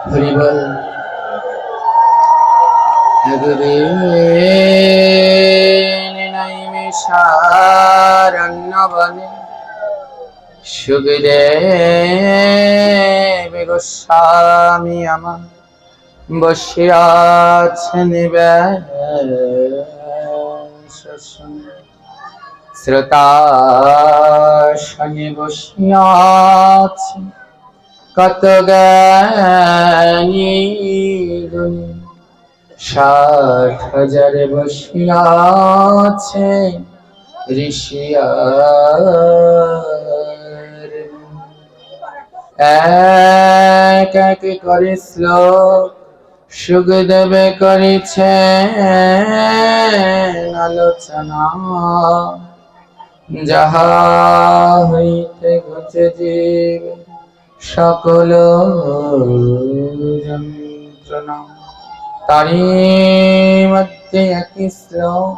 হরিবল নৈমিষারণ্যবনে সুখদেব গোস্বামী আমার বসিয়া আছেন শ্রোতাসনে বসিয়া আছেন কত জ্ঞানী গুণী ৬০,০০০ বসিয়া আছে ঋষিয়ার এক এক করে শ্লোক সুখদেবে করেছেন আলোচনা যাহা হইতে ঘটে জীব সকল যন্ত্রণা তারি মধ্যে একই শ্লোক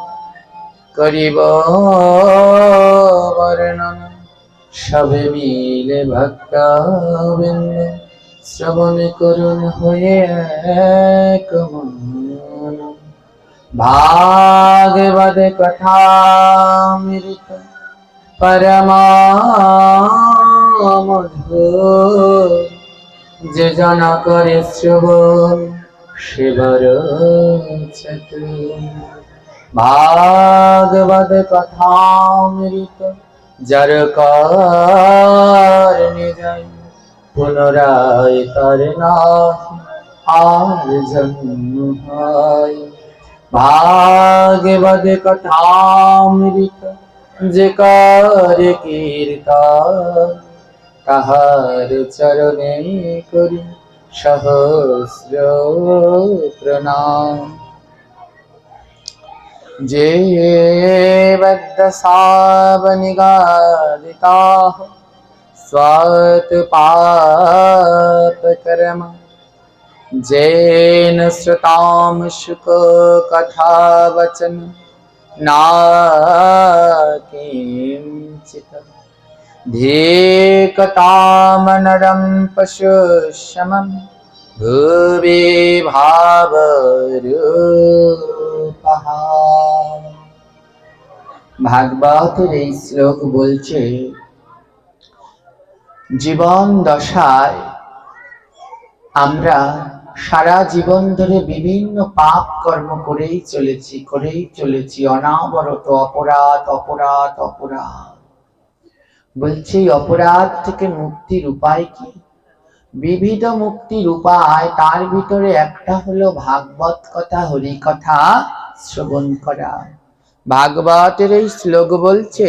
করিব বর্ণন সবে মিলে ভক্তবৃন্দ শ্রবণ করুন হয়ে এক মন ভাগবত কথামৃত পরমা মধুর যে জন করে শ্রবণ শিবর চতুর ভাগবত কথামৃত যার কারণে যাই পুনরায় তার নাহি আর জন্ম হয় ভাগবত কথামৃত যে করে কীর্তন তাহার চরণে করি সহস্র প্রণাম যে বদ্ধ সাবনিগাদিতা স্বাত পাপ কর্ম জৈন শ্রুতাম শুক কথা বচন না কিঞ্চিত ধিকতাম নরম পশু সমম ভুবি ভাবরূপঃ। ভাগবতের এই শ্লোক বলছে জীবন দশায় আমরা সারা জীবন ধরে বিভিন্ন পাপ কর্ম করেই চলেছি অনাবরত অপরাধ অপরাধ অপরাধ। বলছে অপরাধ থেকে মুক্তির উপায় কি? বিবিধ মুক্তির উপায়, তার ভিতরে একটা হলো ভাগবত কথা, হরি কথা শ্রবণ করা। ভাগবতের এই শ্লোক বলছে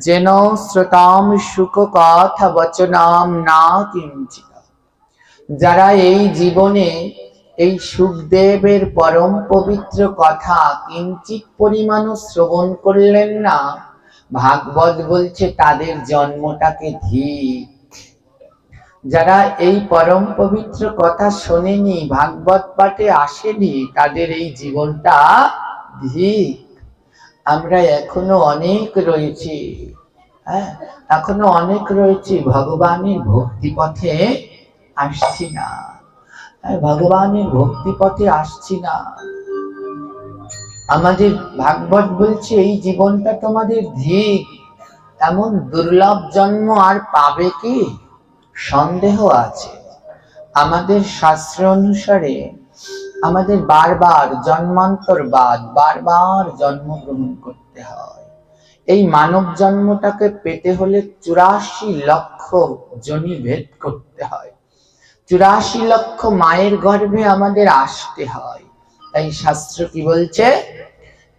যেন শ্রোতাম সুখ কথা বচনাম না কিঞ্চিত। যারা এই জীবনে এই সুখদেবের পরম পবিত্র কথা কিঞ্চিত পরিমাণও শ্রবণ করলেন না, ভাগবত বলছে তাদের জন্মটাকে ধিক। যারা এই পরম পবিত্র কথা শোনেনি, ভাগবত পাঠে আসেনি, তাদের এই জীবনটা ধিক। আমরা এখনো অনেক রয়েছি, এখনো অনেক রয়েছি ভগবানের ভক্তি পথে আসছি না, ভগবানের ভক্তি পথে আসছি না। আমাদের ভাগবত বলছে এই জীবনটা তোমাদের ধিক, এমন দুর্লভ জন্ম আর পাবে কি? সন্দেহ আছে। আমাদের শাস্ত্র অনুসারে আমাদের বারবার জন্মান্তরবাদ, বারবার জন্মগ্রহণ করতে হয়। এই মানব জন্মটাকে পেতে হলে ৮৪ লক্ষ যোনি ভেদ করতে হয়, ৮৪ লক্ষ মায়ের গর্ভে আমাদের আসতে হয়। তাই শাস্ত্র কি বলছে?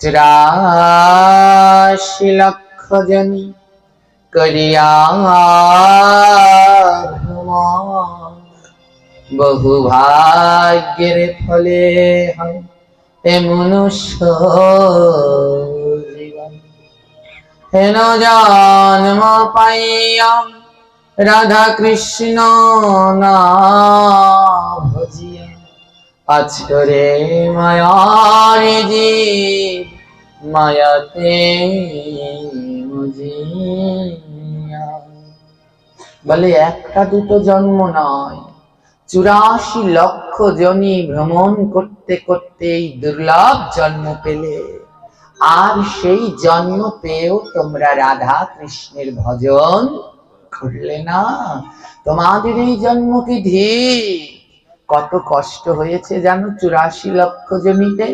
৮৪ লক্ষ যোনি করিয়া বহু ভাগ্যের ফলে হয় এ মনুষ্য জীবন। হেন জন্ম পাইয়া রাধা কৃষ্ণ না ভজিয়া আছরে মায়ার জীব মায়াতে মজিয়া। বলে একটা দুটো জন্ম নয়, 84 লক্ষ জনি ভ্রমণ করতে করতে এই দুর্লভ জন্ম পেলে, আর সেই জন্ম পেয়েও তোমরা রাধা কৃষ্ণের ভজন করলে না। তোমাদের এই জন্ম কি ঠিক? কত কষ্ট হয়েছে জানো 84 লক্ষ জনিতে।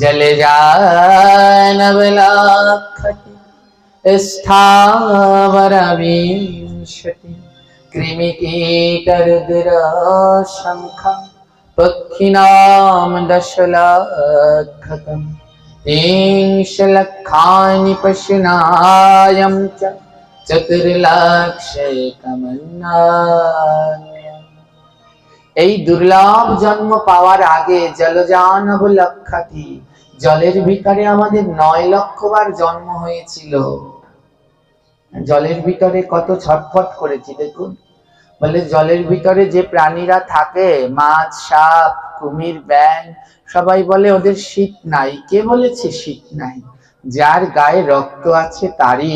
জলে যায় নবলাক্ষতি স্থাবরাবিংশতি কৃমিকীটরুদ্র শঙ্খা পক্ষিণাম দশলাক্ষকম তিংশলক্ষানি পশুনায়ম চ চতুর্লক্ষেকমন্নান্যম। এই দুর্লভ জন্ম পাওয়ার আগে জলজানব লক্ষাতি, জলের ভিতরে আমাদের 9 লক্ষ বার জন্ম হয়েছিল। জলের ভিতরে কত ছটফট করেছি দেখুন। বলে জলের ভিতরে যে প্রাণীরা থাকে, মাছ, সাপ, কুমির, ব্যাঙ, সবাই বলে ওদের শীত নাই। কে বলেছে শীত নাই? যার গায়ে রক্ত আছে তারই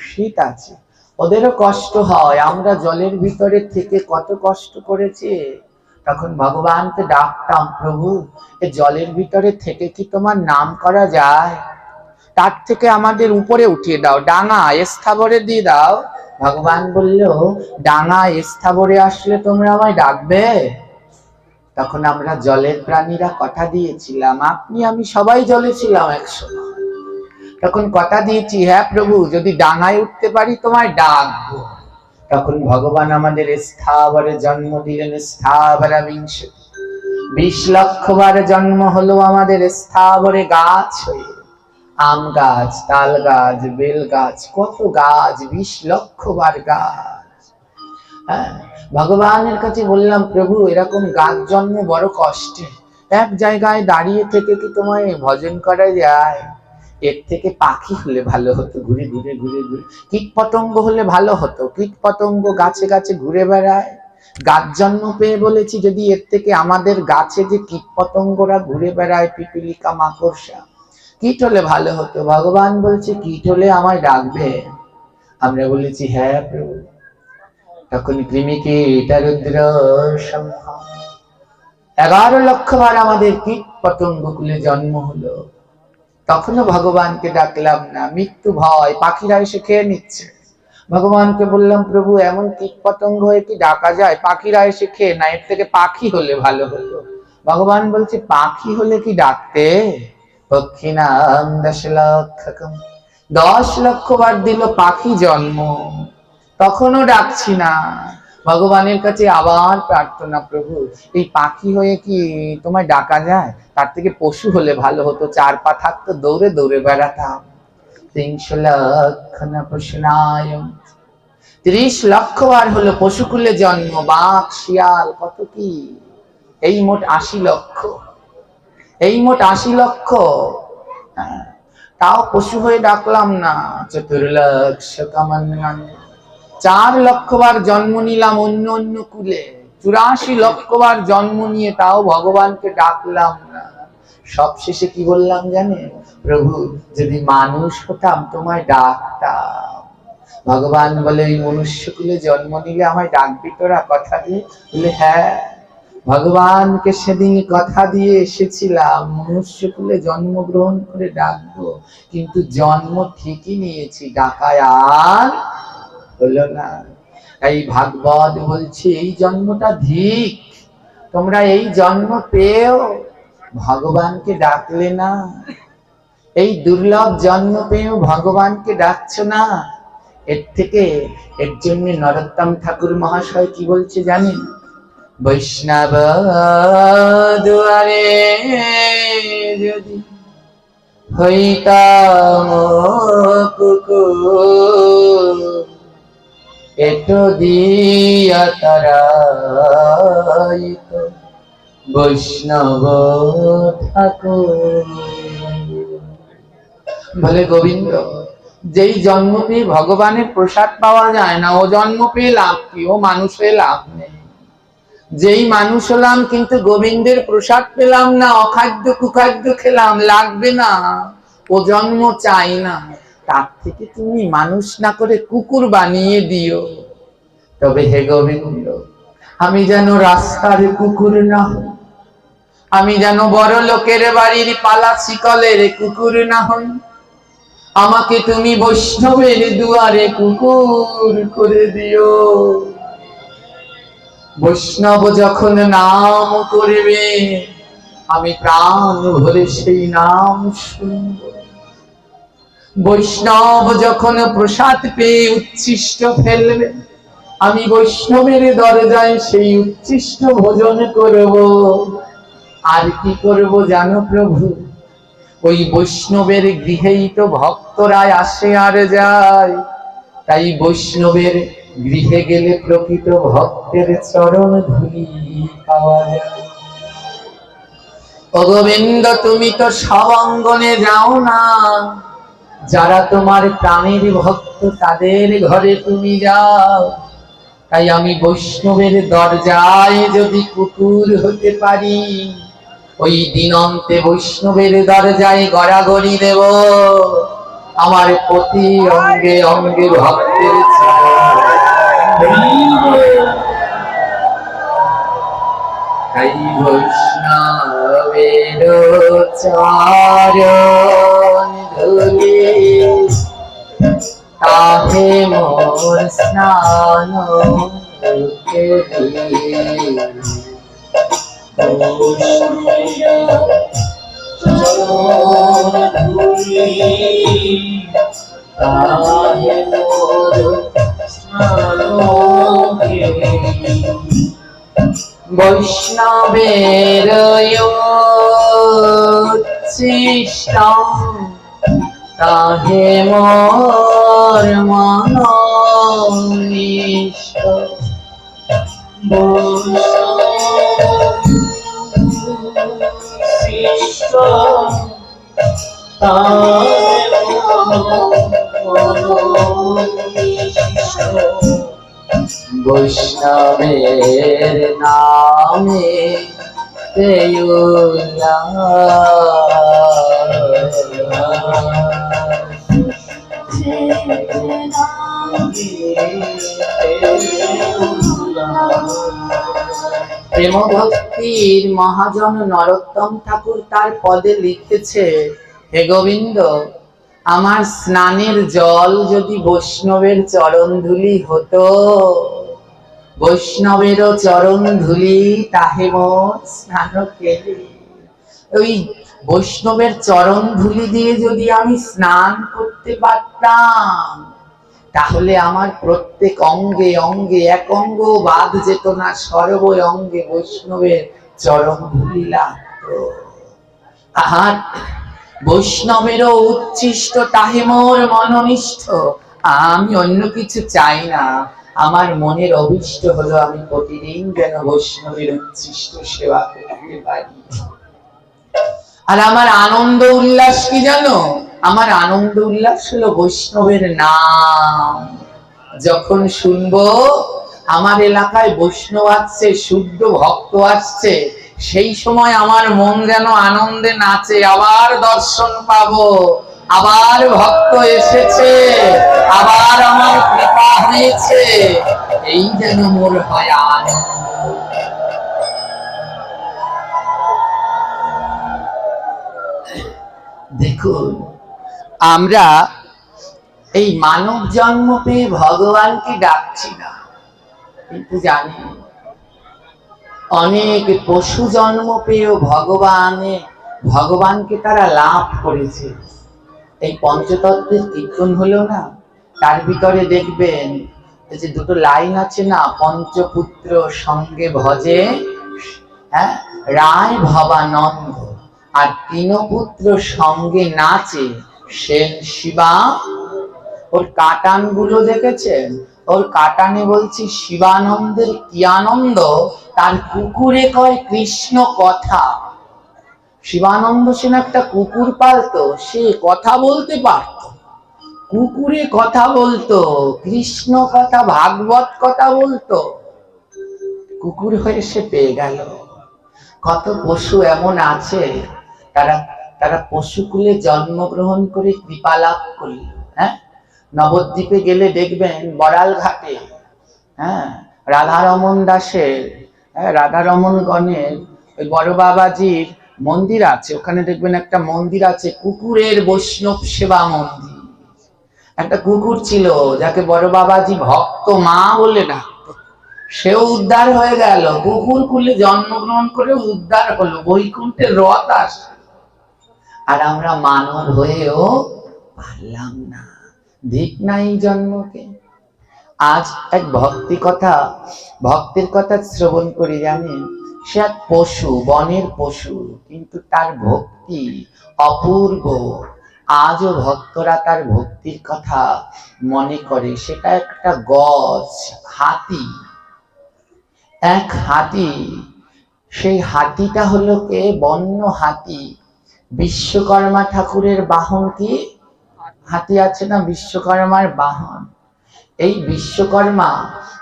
শীত আছে। ওদেরও কষ্ট হয়। আমরা জলের ভিতরে থেকে কত কষ্ট করেছি। তখন ভগবানকে ডাকতাম, প্রভু এ জলের ভিতরে থেকে কি তোমার নাম করা যায়? তার থেকে আমাদের উপরে উঠিয়ে দাও, ডাঙা স্থাবরে দিয়ে দাও। ভগবান বলল, ডাঙা স্থাবরে আসলে তোমরা আমায় ডাকবে? তখন আমরা জলের প্রাণীরা কথা দিয়েছিলাম, আপনি আমি সবাই জলে ছিলাম একসময়। তখন কথা দিয়েছি, হ্যাঁ প্রভু যদি ডাঙায় উঠতে পারি তোমায় ডাকবো। তখন ভগবান আমাদের স্থাবরে জন্ম দিলেন। স্থাবরাবিংশতি 20 লক্ষ বার জন্ম হলো আমাদের স্থাবরে গাছ হয়ে। আম গাছ, তাল গাছ, বেল গাছ, কত গাছ, 20 লক্ষ বার গাছ। হ্যাঁ, ভগবানের কাছে বললাম, প্রভু এরকম গাছ জন্ম বড় কষ্টে। এক জায়গায় দাঁড়িয়ে থেকে কি তোমায় ভজন করা যায়? এর থেকে পাখি হলে ভালো হতো, ঘুরে ঘুরে ঘুরে ঘুরে। কীট পতঙ্গ হলে ভালো হতো, কীট পতঙ্গ গাছে গাছে ঘুরে বেড়ায়। গাছ জন্ম পেয়ে বলেছি, যদি এর থেকে আমাদের গাছে যে কীট পতঙ্গরা ঘুরে বেড়ায়, পিপিলিকা, মাকড়সা, কীট হলে ভালো হতো। ভগবান বলছে, কীট হলে আমায় ডাকবে? আমরা বলেছি, হ্যাঁ প্রভু। তখন কৃমিকীটরুদ্র শঙ্খা 11 লক্ষ বার আমাদের কীট পতঙ্গ কুলে জন্ম হলো। তখনও ভগবানকে ডাকলাম না, মৃত্যু ভয়, পাখিরা এসে খেয়ে নিচ্ছে। ভগবানকে বললাম, প্রভু এমন কীট পতঙ্গ হয়ে কি ডাকা যায়? পাখিরা এসে খেয়ে না, এর থেকে পাখি হলে ভালো হতো। ভগবান বলছে, পাখি হলে কি ডাকতে? পক্ষিণাম দশলাক্ষকম 10 লক্ষ বার দিল পাখি জন্ম, তখনও ডাকছি না। ভগবানের কাছে আবার প্রার্থনা, প্রভু এই পাখি হয়ে কি তোমায় ডাকা যায়? তার থেকে পশু হলে ভালো হতো, 4 পা থাকতো, দৌড়ে দৌড়ে বেড়াতাম। 300 লক্ষ পশুনায়ম 30 লক্ষ বার হলো পশুকুলে জন্ম, বাঘ, শিয়াল, কত কি। এই মোট 80 লক্ষ। এই মোট 80 লক্ষ। তাও পশু হয়ে ডাকলাম না। চতুর্লক্ষকমন্নান্যম 4 লক্ষ বার জন্ম নিলাম অন্য অন্য কুলে। 84 লক্ষ বার জন্ম নিয়ে তাও ভগবানকে ডাকলাম না। সবশেষে কি বললাম জানেন? প্রভু যদি মানুষ হতাম তোমায় ডাকতাম। ভগবান বলে, এই মনুষ্য কুলে জন্ম নিলে আমায় ডাকবি তোরা? কথা দিয়ে বলে, হ্যাঁ ভগবানকে সেদিন কথা দিয়ে এসেছিলাম, মনুষ্য কুলে জন্মগ্রহণ করে ডাকবো, কিন্তু জন্ম ঠিকই নিয়েছি, ডাকায় আর হলো না। এই ভাগবত বলছে, এই জন্মটা ধিক। তোমরা এই জন্ম পেয়েও ভগবানকে ডাকলে না। এই দুর্লভ জন্ম পেয়েও ভগবানকে ডাকছো না। এর জন্য নরোত্তম ঠাকুর মহাশয় কি বলছে জানেন? বৈষ্ণব দুয়ারে যদি হইতাম কুকুর, এটো দিয়া তারাইত বৈষ্ণব ঠাকুর। বলে গোবিন্দ, যেই জন্ম পেয়ে ভগবানের প্রসাদ পাওয়া যায় না, ও জন্ম পেয়ে লাভ কি? ও মানুষ হয়ে লাভ নেই। যেই মানুষ হলাম কিন্তু গোবিন্দের প্রসাদ পেলাম না, অখাদ্য কুখাদ্য খেলাম, লাগবে না, ও জন্ম চাই না। তার থেকে তুমি মানুষ না করে কুকুর বানিয়ে দিও। তবে হে গোবিন্দ, আমি যেন রাস্তার কুকুর না হই, আমি যেন বড় লোকের বাড়ির পালা শিকলের কুকুর না হই। আমাকে তুমি বৈষ্ণবের দুয়ারে কুকুর করে দিও। বৈষ্ণব যখন নাম করবে আমি প্রাণ ভরে সেই নাম শুনব। বৈষ্ণব যখন প্রসাদ পেয়ে উচ্ছিষ্ট ফেলবে আমি বৈষ্ণবের দরজায় সেই উচ্ছিষ্ট ভোজন করব। আর কি করব জানো প্রভু? ওই বৈষ্ণবের গৃহেই তো ভক্তরা আসে আর যায়, তাই বৈষ্ণবের গৃহে গেলে প্রকৃত ভক্তের চরণ ধুলি পাওয়া যায়। ও গোবিন্দ, তুমি তো সব অঙ্গনে যাও না, যারা তোমার প্রাণের ভক্ত তাদের ঘরে তুমি যাও। তাই আমি বৈষ্ণবের দরজায় যদি কুকুর হতে পারি, ওই দিনন্তে বৈষ্ণবের দরজায় গড়াগড়ি দেব। আমার প্রতি অঙ্গে অঙ্গে ভক্তের তাই বৈষ্ণবের চরণ ধুলি তাহে মোর স্নান বৈষ্ণবের উচ্ছিষ্ট তাহে মোর মনোনিষ্ট। বৈষ্ণবের নামে প্রেম ভক্তির মহাজন নরোত্তম ঠাকুর তার পদে লিখেছে, হে গোবিন্দ, আমার স্নানের জল যদি বৈষ্ণবের চরণ ধুলি হতো, বৈষ্ণবেরও চরণ ধুলি তাহে মোর স্নান কেলি। ওই বৈষ্ণবের চরণ ধুলি দিয়ে যদি আমি স্নান করতে পারতাম, তাহলে আমার প্রত্যেক অঙ্গে অঙ্গে এক অঙ্গ বাদ যেত না, সর্ব অঙ্গে বৈষ্ণবের চরণ ধুলি লাগতো। আর বৈষ্ণবেরও উচ্ছিষ্ট তাহে মোর মনোনিষ্ঠ। আমি অন্য কিছু চাই না, আমার মনের অভিষ্ট হলো আমি প্রতিদিন যেন বৈষ্ণবের উচ্ছিষ্ট সেবা করতে পারি। আর আমার আনন্দ উল্লাস কি জানো? আমার আনন্দ উল্লাস হলো বৈষ্ণবের নাম। যখন শুনবো আমার এলাকায় বৈষ্ণব আসছে, শুদ্ধ ভক্ত আসছে, সেই সময় আমার মন যেন আনন্দে নাচে। আবার দর্শন পাবো, আবার ভক্ত এসেছে, আবার আমার কৃপা হয়েছে, এই যেন মোর হয় আনন্দ। দেখুন, আমরা এই মানব জন্ম পেয়ে ভগবানকে ডাকছি না, কিন্তু জানি অনেক পশু জন্ম পেয়েও ভগবানকে তারা লাভ করেছে। এই পঞ্চতত্ত্বের কীর্তন হলো না, তার ভিতরে দেখবেন যে দুটো লাইন আছে না, পঞ্চপুত্র সঙ্গে ভজে রায় ভবানন্দ, আর তিনপুত্র সঙ্গে নাচে সেন শিবা। ওর কাটান গুলো দেখেছেন? ওর কাটানে বলছি শিবানন্দের কি আনন্দ, তার কুকুরে কয় কৃষ্ণ কথা। শিবানন্দ সেন একটা কুকুর পালতো, সে কথা বলতে পারত, কুকুরে কথা বলতো, কৃষ্ণ কথা, ভাগবত কথা বলতো, কুকুর হয়ে সে পেয়ে গেল। কত পশু এমন আছে তারা পশুকুলে জন্মগ্রহণ করে কৃপা লাভ করল। নবদ্বীপে গেলে দেখবেন বড়াল ঘাটে রাধারমন দাসের, রাধারমন গণের ওই বড় বাবাজির মন্দির আছে, ওখানে দেখবেন একটা মন্দির আছে কুকুরের বৈষ্ণব সেবা মন্দির। একটা কুকুর ছিল যাকে বড় বাবাজি ভক্ত মা বলে ডাকতো, সেও উদ্ধার হয়ে গেল, কুকুর কুলে জন্মগ্রহণ করে উদ্ধার হলো, বৈকুণ্ঠের রথ আসে। আর আমরা মানব হয়েও পারলাম না, ঠিক নাই জন্মকে। আজ এক ভক্তের কথা শ্রবণ করি, জানেন, সে এক পশু, বনের পশু, কিন্তু তার ভক্তি অপূর্ব। আজও ভক্তরা তার ভক্তির কথা মনে করে। সেটা একটা গজ, হাতি, এক হাতি। সেই হাতিটা হলো কে? বন্য হাতি। বিশ্বকর্মা ঠাকুরের বাহন কি? হাতি আছে না, বিশ্বকর্মার বাহন। এই বিশ্বকর্মা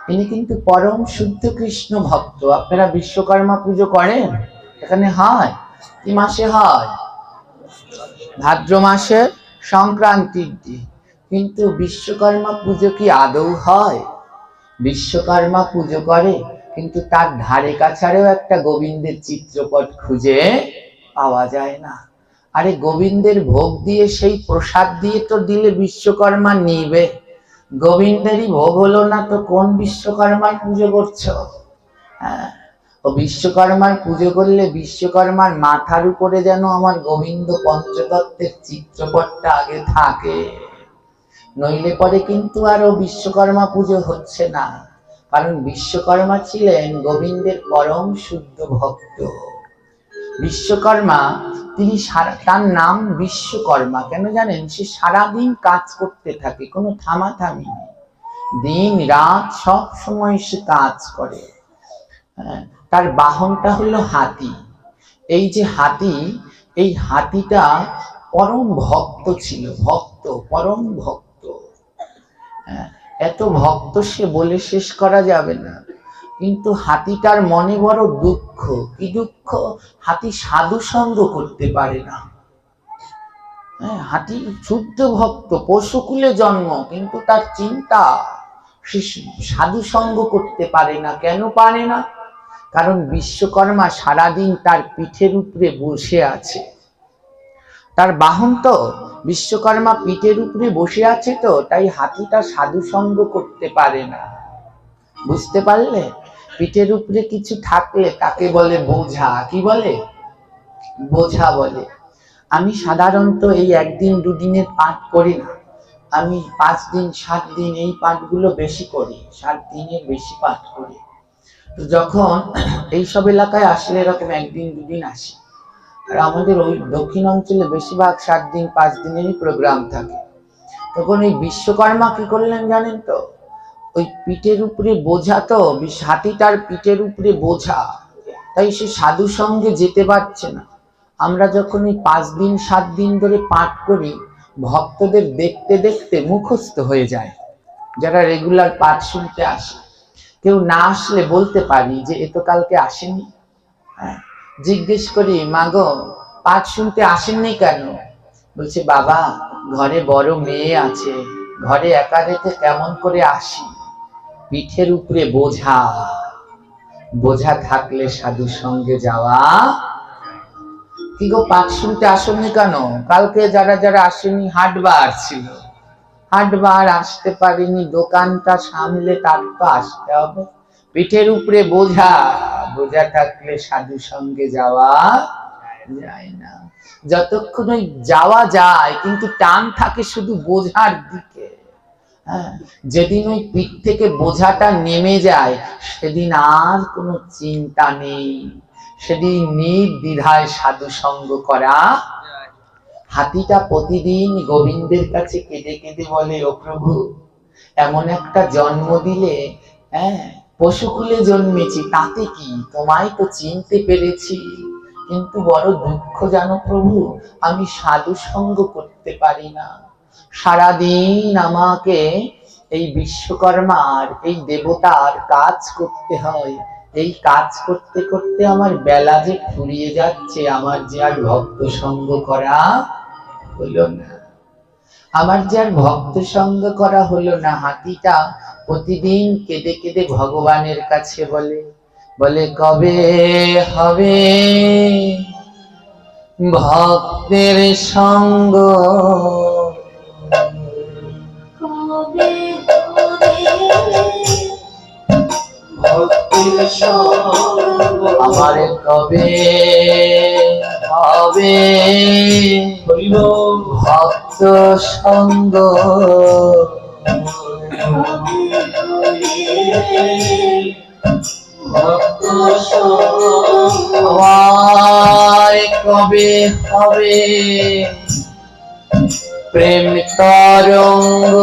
তিনি কিন্তু পরম শুদ্ধ কৃষ্ণ ভক্ত। আপনারা বিশ্বকর্মা পুজো করেন? এখানে হয় কি মাসে হয়? ভাদ্র মাসে সংক্রান্তির দিন। কিন্তু বিশ্বকর্মা পুজো কি আদৌ হয়? বিশ্বকর্মা পুজো করে, কিন্তু তার ধারে কাছারেও একটা গোবিন্দের চিত্রপট খুঁজে পাওয়া যায় না। আরে গোবিন্দের ভোগ দিয়ে, সেই প্রসাদ দিয়ে তো দিলে বিশ্বকর্মা নিবে। গোবিন্দেরই ভোগ হলো না তো কোন বিশ্বকর্মার পুজো করছো? ও বিশ্বকর্মার পুজো করলে বিশ্বকর্মার মাথার উপরে যেন আমার গোবিন্দ পঞ্চতত্ত্বের চিত্রপটটা আগে থাকে, নইলে পরে কিন্তু আর ও বিশ্বকর্মা পুজো হচ্ছে না। কারণ বিশ্বকর্মা ছিলেন গোবিন্দের পরম শুদ্ধ ভক্ত। বিশ্বকর্মা তিনি তার নাম বিশ্বকর্মা কেন জানেন? সে সারাদিন কাজ করতে থাকে, কোনো থামাথামি নেই, দিন রাত সব সময় সে কাজ করে। তার বাহনটা হলো হাতি। এই যে হাতি, এই হাতিটা পরম ভক্ত ছিল, ভক্ত, পরম ভক্ত। এত ভক্ত সে বলে শেষ করা যাবে না। কিন্তু হাতিটার মনে বড় দুঃখ। কি দুঃখ? হাতি সাধু সঙ্গ করতে পারে না। হাতি শুদ্ধ ভক্ত, পশুকুলে জন্ম, কিন্তু তার চিন্তা সে সাধু সঙ্গ করতে পারে না। কেন পারে না? কারণ বিশ্বকর্মা সারাদিন তার পিঠের উপরে বসে আছে। তার বাহন তো বিশ্বকর্মা পিঠের উপরে বসে আছে, তো তাই হাতিটা সাধু সঙ্গ করতে পারে না। বুঝতে পারলে? পিঠের উপরে কিছু থাকলে তাকে বলে বোঝা। কি বলে? বোঝা বলে। আমি সাধারণত এই একদিন দুদিনের পাঠ করি না, আমি 5 দিন 7 দিন এই পাঠগুলো বেশি করি, 7 দিনের বেশি পাঠ করি। তো যখন এইসব এলাকায় আসলে এরকম একদিন দুদিন আসি, আর আমাদের ওই দক্ষিণ অঞ্চলে বেশিরভাগ 7 দিন 5 দিনেরই প্রোগ্রাম থাকে, তখন এই বিশ্বকর্মা কি করলেন জানেন তো? ওই পিঠের উপরে বোঝা, তো হাতিটার পিঠের উপরে বোঝা, তাই সে সাধু সঙ্গে যেতে পারছে না। আমরা যখন এই 5 দিন 7 দিন ধরে পাঠ করি, ভক্তদের দেখতে দেখতে মুখস্থ হয়ে যায়। যারা রেগুলার পাঠ শুনতে আসে, কেউ না আসলে বলতে পারি যে এ তো কালকে আসেনি। জিজ্ঞেস করি, মাগো পাঠ শুনতে আসেননি কেন? বলছে, বাবা ঘরে বড় মেয়ে আছে, ঘরে একা রেখে কেমন করে আসি, পিঠের উপরে বোঝা, বোঝা থাকলে সাধু সঙ্গে যাওয়া। কি গো পাঠ শুনতে আসেননি কেন? কালকে যারা যারা আসেনি হাটবার ছিল, হাটবার আসতে পারিনি, দোকানটা সামলে তার তো আসতে হবে। পিঠের উপরে বোঝা, বোঝা থাকলে সাধু সঙ্গে যাওয়া যায় না। যতক্ষণ ওই যাওয়া যায়, কিন্তু টান থাকে শুধু বোঝার দিকে। যেদিন ওই পিঠ থেকে বোঝাটা নেমে যায়, সেদিন আর কোনো চিন্তা নেই, সেদিন নির্দ্বিধায় সাধু সঙ্গ করা। হাতিটা প্রতিদিন গোবিন্দের কাছে কেঁদে কেঁদে বলে, ও প্রভু এমন একটা জন্ম দিলে, পশুকুলে জন্মেছি, তাতে কি, তোমায় তো চিনতে পেরেছি, কিন্তু বড় দুঃখ জানো প্রভু, আমি সাধু সঙ্গ করতে পারি না। সারাদিন আমাকে এই বিশ্বকর্মার, এই দেবতার কাজ করতে হয়। এই কাজ করতে করতে আমার বেলা যে ফুরিয়ে যাচ্ছে, আমার যে আর ভক্ত সঙ্গ করা হলো না। আমার যার ভক্ত সঙ্গ করা হলো না, হাতিটা প্রতিদিন কেঁদে কেঁদে ভগবানের কাছে বলে, বলে কবে হবে ভক্তের সঙ্গ, কবে ভক্তের সঙ্গ, আমার কবে হবে ভক্ত সঙ্গ, ভক্ত সঙ্গ, আমায় কবে হবে প্রেম তরঙ্গ,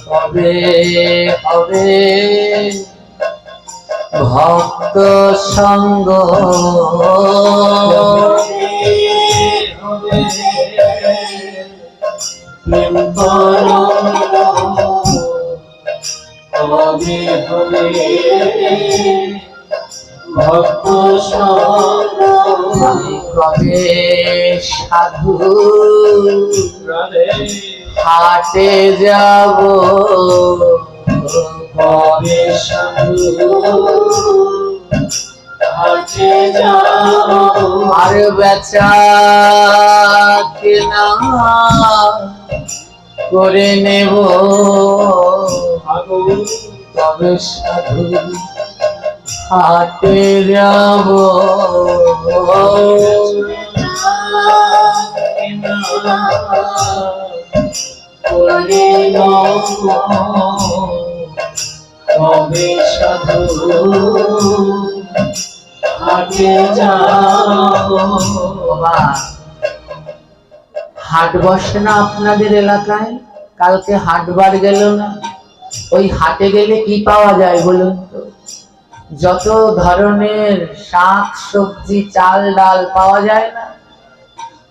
কবে হবে ভক্ত সঙ্গ, প্রেম তরঙ্গ, কবে হবে ভক্ত সঙ্গ, আমি কবে সাধু হাটে যাব, কবে সাধু হাটে যাব, আর বেচা কেনা করে নেব, তবে সাধু হাটে যাব, করে কবে সাধু হাটে যাব। বাবা, হাট বসে না আপনাদের এলাকায়? কালকে হাটবার গেল না? ওই হাটে গেলে কি পাওয়া যায় বলুন তো? যত ধরনের শাক সবজি চাল ডাল পাওয়া যায় না,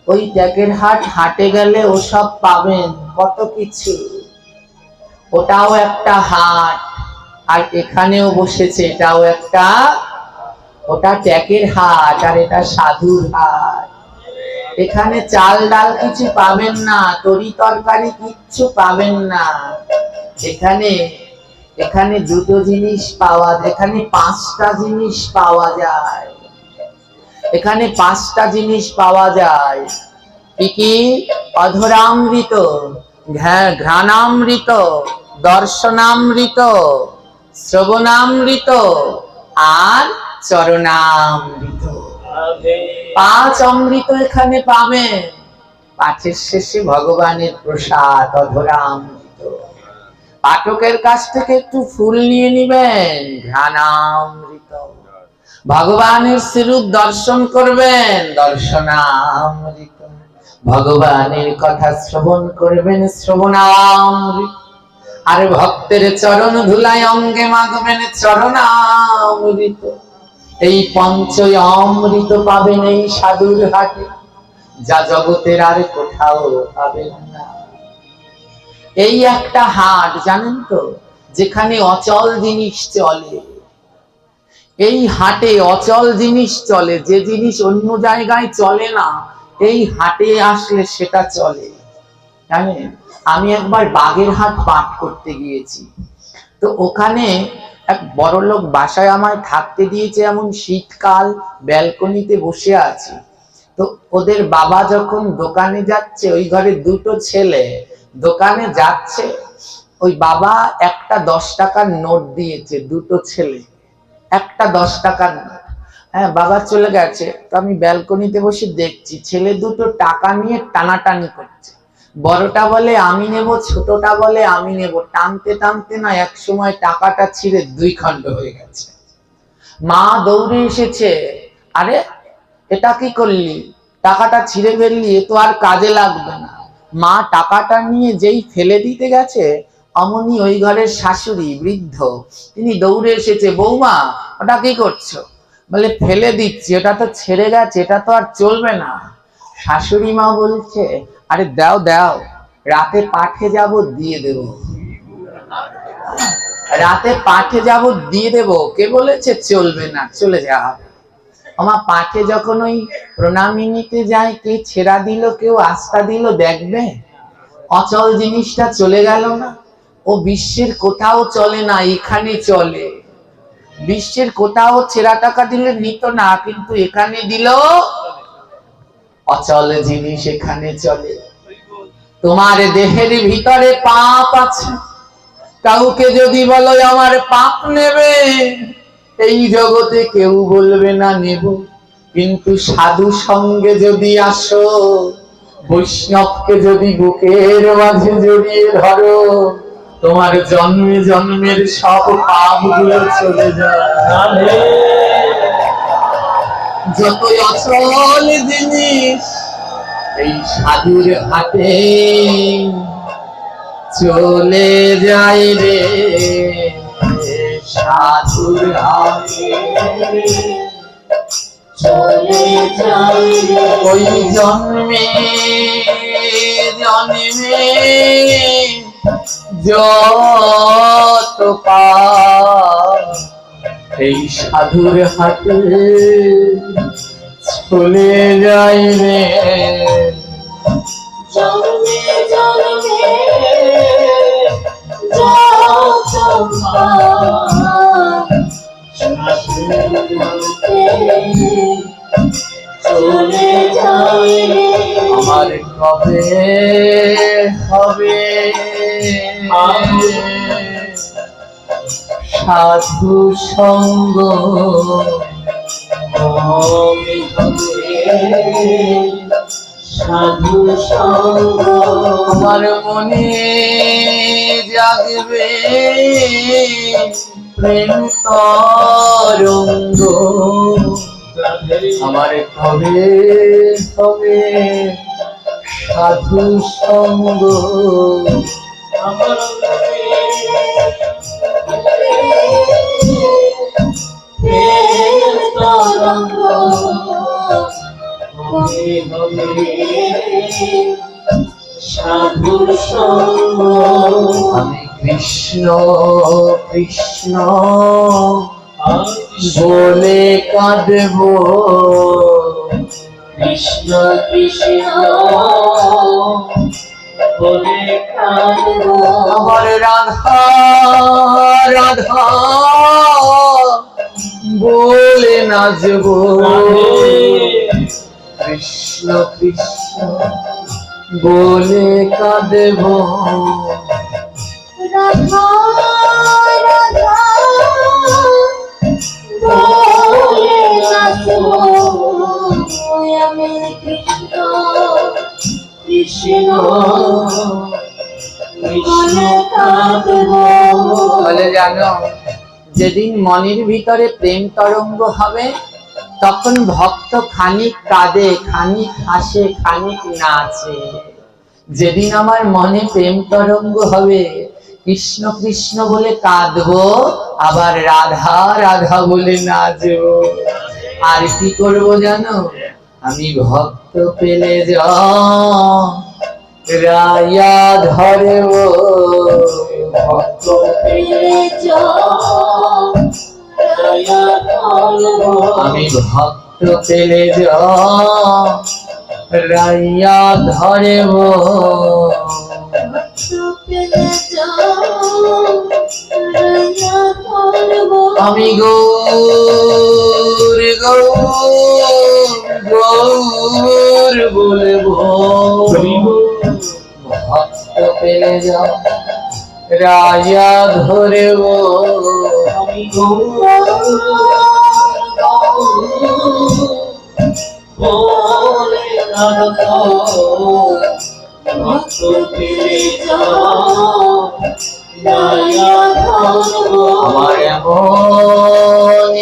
ওই ট্যাকের হাটে গেলে ওসব পাবেন, কত কিছু। ওটাও একটা হাট, আর এখানেও বসেছে, এটাও একটা, ওটা ট্যাকের হাট আর এটা সাধুর হাট। এখানে চাল ডাল কিছু পাবেন না, তরি তরকারি কিচ্ছু পাবেন না। এখানে এখানে দুটো জিনিস পাওয়া যায়, এখানে পাঁচটা জিনিস পাওয়া যায়, এখানে পাঁচটা জিনিস পাওয়া যায়। কি কি? অধরামৃত, ঘ্রাণামৃত, দর্শনামৃত, শ্রবণামৃত আর চরণামৃত। পাঁচ অমৃত এখানে পাবেন। পাঠের শেষে ভগবানের প্রসাদ অধরামৃত। পাঠকের কাছ থেকে একটু ফুল নিয়ে নিবেন, ঘ্রাণামৃত। ভগবানের শ্রীরূপ দর্শন করবেন, দর্শনামৃত। ভগবানের কথা শ্রবণ করবেন, শ্রবণামৃত। আর ভক্তের চরণ ধুলায় অঙ্গে মাখবেন, চরণামৃত। এই পঞ্চ অমৃত পাবেন এই সাধুর হাটে, যা জগতের আর কোথাও পাবেন না। এই একটা হাট জানেন তো, যেখানে অচল জিনিস চলে। এই হাটে অচল জিনিস চলে, যে জিনিস অন্য জায়গায় চলে না, এই হাটে আসলে সেটা চলে। জানেন, আমি একবার বাগেরহাট পাঠ করতে গিয়েছি, তো ওখানে এক বড়লোক বাসায় আমায় থাকতে দিয়েছে, এমন শীতকাল, ব্যালকনিতে বসে আছি। তো ওদের বাবা যখন দোকানে যাচ্ছে, ওই ঘরে দুটো ছেলে দোকানে যাচ্ছে, ওই বাবা একটা 10 টাকার নোট দিয়েছে দুটো ছেলে, একটা 10 টাকার নোট। হ্যাঁ, বাবা চলে গেছে, তো আমি ব্যালকনিতে বসে দেখছি ছেলে দুটো টাকা নিয়ে টানাটানি করছে। বড়টা বলে আমি নেব, ছোটটা বলে আমি নেব। টানতে টানতে না এক সময় টাকাটা ছিঁড়ে 2 খণ্ড হয়ে গেছে। মা দৌড়ে এসেছে, আরে এটা কি করলি, টাকাটা ছিঁড়ে ফেললি, এ তো আর কাজে লাগবে না। মা টাকাটা নিয়ে যেই ফেলে দিতে গেছে, অমনি ওই ঘরের শাশুড়ি বৃদ্ধ, তিনি দৌড়ে এসেছে, বৌমা ওটা কি করছো? বলে ফেলে দিচ্ছি, ওটা তো ছেড়ে গেছে, এটা তো আর চলবে না। শাশুড়ি মা বলছে, আরে দাও দাও, রাতে পাঠে যাব দিয়ে দেব, রাতে পাঠে যাব দিয়ে দেব। কে বলেছে চলবে না, চলে যাও। আমার পাঠে যখন ওই প্রণামী নিতে যায়, কে ছেড়া দিল কেউ আস্থা দিল দেখবে, অচল জিনিসটা চলে গেল না। ও বিশ্বের কোথাও চলে না, এখানে চলে। বিশ্বের কোথাও ছেঁড়া টাকা দিলে নিত না, কিন্তু এখানে দিল, অচল জিনিস এখানে চলে। তোমার দেহের ভিতরে পাপ আছে, কাউকে যদি বলো আমার পাপ নেবে, এই জগতে কেউ বলবে না নেব। কিন্তু সাধু সঙ্গে যদি আসো, বৈষ্ণবকে যদি বুকের মাঝে জড়িয়ে ধরো, তোমার জন্মে জন্মের সব পাপ গুলো চলে যায়। যতই অচল জিনিস এই সাধুর হাতে চলে যায় রে, সাধুর হাতে চলে যায় রে। ওই জন্মে জন্মে যত পাপ এই সাধুর হাতে চলে যায় রে। জন্মে জন্মে যত পাপ চলে যায় রে। আমার কবে হবে সাধু সঙ্গ, কবে হবে সাধু সঙ্গ, আমার মনে জাগবে প্রেম তরঙ্গ। আমার কবে হবে সাধু সঙ্গ, আমার প্রেম তরঙ্গ, কবে হবে সাধু সঙ্গ। আমি কৃষ্ণ কৃষ্ণ বলে কাঁদব, কৃষ্ণ কৃষ্ণ বলে কাঁদব, আমার রাধা রাধা বলে নাচব। কৃষ্ণ কৃষ্ণ বলে কাঁদব, রাধা রাধা বলে নাচব। আমি কৃষ্ণ কৃষ্ণ বলে কাঁদব। বলে জানো, যেদিন মনের ভিতরে প্রেম তরঙ্গ হবে, তখন ভক্ত খানিক কাঁদে, খানিক হাসে, খানিক নাচে। যেদিন আমার মনে প্রেম তরঙ্গ হবে, কৃষ্ণ কৃষ্ণ বলে কাঁদবো, আবার রাধা রাধা বলে নাচবো। আর কি করবো জানো, আমি ভক্ত পেলে রায়া ধরব, ভক্ত পেলে রায়া ধরব, আমি ভক্ত পেলে রাইয়া ধরব। ভক্ত পেলে রায়া ধরব। আমি গৌর গৌর গৌর বলবো, ভক্ত পেলে রায়া ধরব। আমি গৌর বলে কাঁদব, ভক্ত পেলে রায়া ধরব। আমার এমন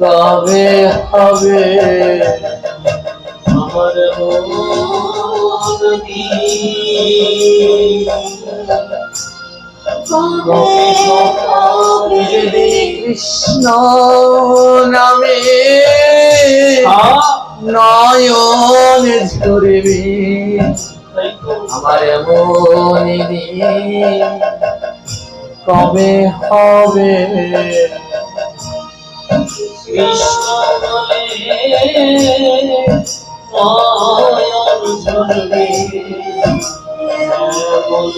কবে হবে আমার যদি কৃষ্ণ নামে নয়ন ঝরবে, আমার এমন কবে হবে? কৃষ্ণ বলে নয়ন ঝরবে কবে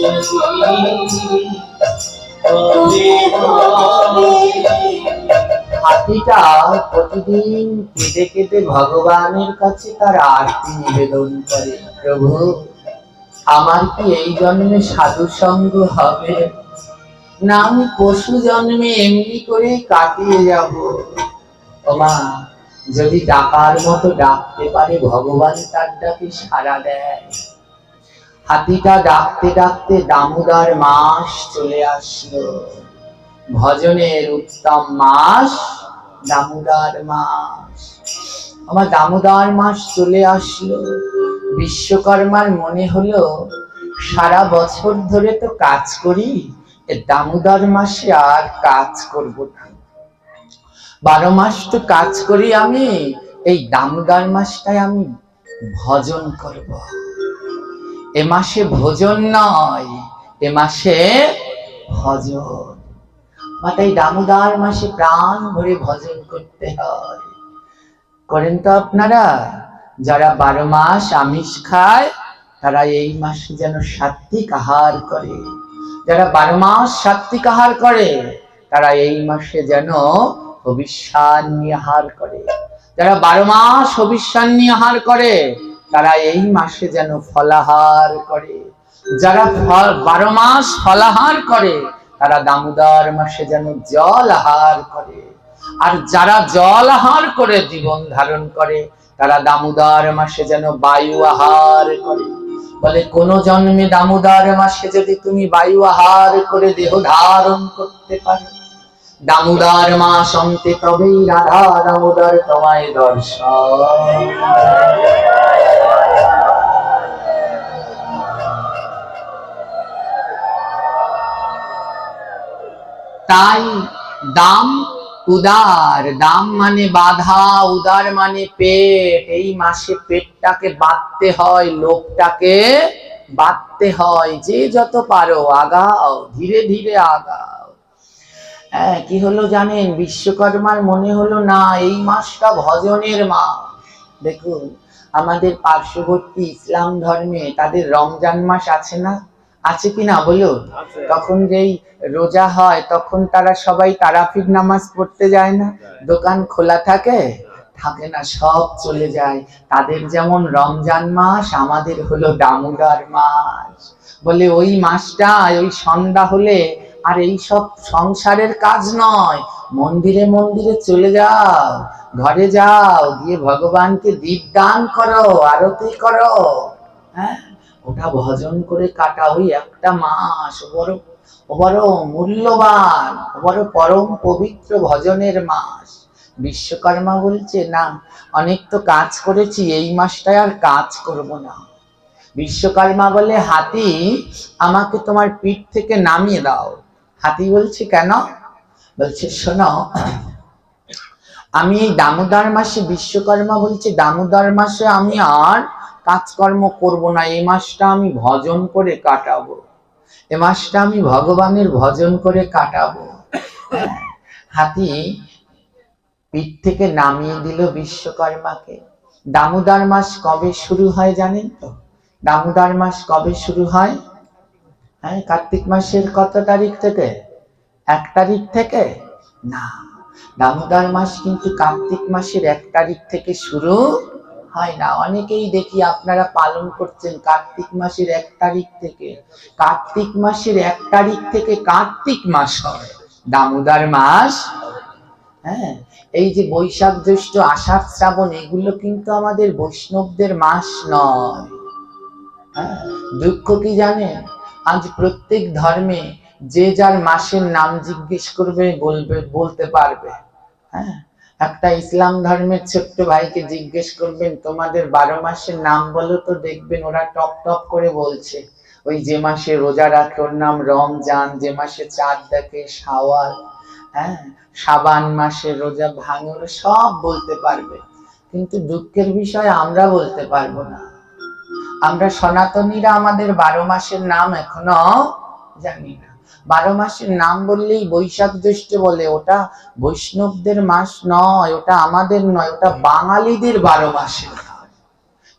হবে? হাতিটা প্রতিদিন কেঁদে কেঁদে ভগবানের কাছে তার আরতি নিবেদন করে, প্রভু আমার কি এই জন্মে সাধু সঙ্গ হবে, না আমি পশু জন্মে এমনি করে কাটিয়ে যাব? ওমা, যদি ডাকার মতো ডাকতে পারে ভগবান তার ডাকে সাড়া দেয়। হাতিটা ডাকতে ডাকতে দামোদর মাস চলে আসলো, ভজনের উত্তম মাস দামোদর মাস। আমার দামোদর মাস চলে আসলো। বিশ্বকর্মার মনে হলো সারা বছর ধরে তো কাজ করি, এ দামোদর মাসে আর কাজ করব না। 12 মাস তো কাজ করি আমি, এই দামোদর মাসটায় আমি ভজন করব। এ মাসে ভোজন নয়, এ মাসে ভজন। তাই দামোদর মাসে প্রাণ ভরে ভজন করতে হয়। করেন তো আপনারা? যারা 12 মাস আমিষ খায় তারা এই মাসে যেন সাত্বিক আহার করে। যারা 12 মাস সাত্বিক আহার করে তারা এই মাসে যেন হবিষ্যান্নি আহার করে। যারা 12 মাস হবিষ্যান্নি আহার করে তারা এই মাসে যেন ফলাহার করে। যারা 12 মাস ফলাহার করে তারা দামোদর মাসে যেন জল আহার করে। আর যারা জল আহার করে জীবন ধারণ করে তারা দামোদর মাসে যেন বায়ু আহার করে। বলে কোন জন্মে দামোদর মাসে যদি তুমি বায়ু আহার করে দেহ ধারণ করতে পারো, দামোদর মাস অন্তে তবেই রাধা দামোদর তোমায় দর্শন। তাই দাম উদার, দাম মানে বাধা, উদার মানে পেট। এই মাসে পেটটাকে বাঁধতে হয়, লোকটাকে বাঁধতে হয়। যে যত পারো আগাও, ধীরে ধীরে আগাও। হ্যাঁ, কি হলো জানেন? বিশ্বকর্মার মনে হলো না এই মাসটা ভজনের মাস। দেখুন আমাদের পার্শ্ববর্তী ইসলাম ধর্মে তাদের রমজান মাস আছে না? আছে কিনা বলুন? তখন যেই রোজা হয় তখন তারা সবাই তারাফির নামাজ পড়তে যায় না? দোকান খোলা থাকে? থাকে না, সব চলে যায়। তাদের যেমন রমজান মাস, আমাদের হলো দামোদর মাস। বলে ওই মাসটা, ওই সন্ধ্যা হলে আর এই সব সংসারের কাজ নয়, মন্দিরে মন্দিরে চলে যাও, ঘরে যাও, গিয়ে ভগবানকে দীপদান করো, আরতি করো। হ্যাঁ, ওটা ভজন করে কাটা। ওই একটা মাস বড় মূল্যবান, বড় পরম পবিত্র ভজনের মাস। বিশ্বকর্মা বলছে না, অনেক তো কাজ করেছি, এই মাসটায় আর কাজ করব না। বিশ্বকর্মা বলে হাতি আমাকে তোমার পিঠ থেকে নামিয়ে দাও। হাতি বলছে কেন? বলছে শোনো, আমি এই দামোদর মাসে, বিশ্বকর্মা বলছে দামোদর মাসে আমি আর কাজকর্ম করব না, এই মাসটা আমি ভজন করে কাটাবো, এ মাসটা আমি ভগবানের ভজন করে কাটাবো। হাতি পিঠ থেকে নামিয়ে দিল বিশ্বকর্মাকে। দামোদর মাস কবে শুরু হয় জানেন তো? দামোদর মাস কবে শুরু হয়? হ্যাঁ, কার্তিক মাসের কত তারিখ থেকে? 1 তারিখ থেকে? না, দামোদর মাস কিন্তু কার্তিক মাসের 1 তারিখ থেকে শুরু হয় না। অনেকেই দেখি আপনারা পালন করছেন কার্তিক মাসের 1 তারিখ থেকে। কার্তিক মাসের 1 তারিখ থেকে কার্তিক মাস হয়, দামোদর মাস। হ্যাঁ, এই যে বৈশাখ জ্যৈষ্ঠ আষাঢ় শ্রাবণ এগুলো কিন্তু আমাদের বৈষ্ণবদের মাস নয়। হ্যাঁ, দুঃখ কি জানেন? আজ প্রত্যেক ধর্মে যে যার মাসের নাম জিজ্ঞেস করবে, বলতে পারবে। হ্যাঁ, একটা ইসলাম ধর্মের ছোট্ট ভাইকে জিজ্ঞেস করবেন তোমাদের 12 মাসের নাম বলো তো, দেখবেন ওরা টপ টপ করে বলছে। ওই যে মাসে রোজা রাখে ওর নাম রমজান, যে মাসে চাঁদ দেখে শাওয়াল, হ্যাঁ, শাবান মাসে রোজা ভাঙে, ওরা সব বলতে পারবে। কিন্তু দুঃখের বিষয় আমরা বলতে পারবো না। আমরা সনাতনীরা আমাদের 12 মাসের নাম এখনো জানি না। 12 মাসের নাম বললেই বৈশাখ জ্যৈষ্ঠ বলে, ওটা বৈষ্ণবদের মাস নয়, ওটা আমাদের নয়, ওটা বাঙালিদের 12 মাসের নাম।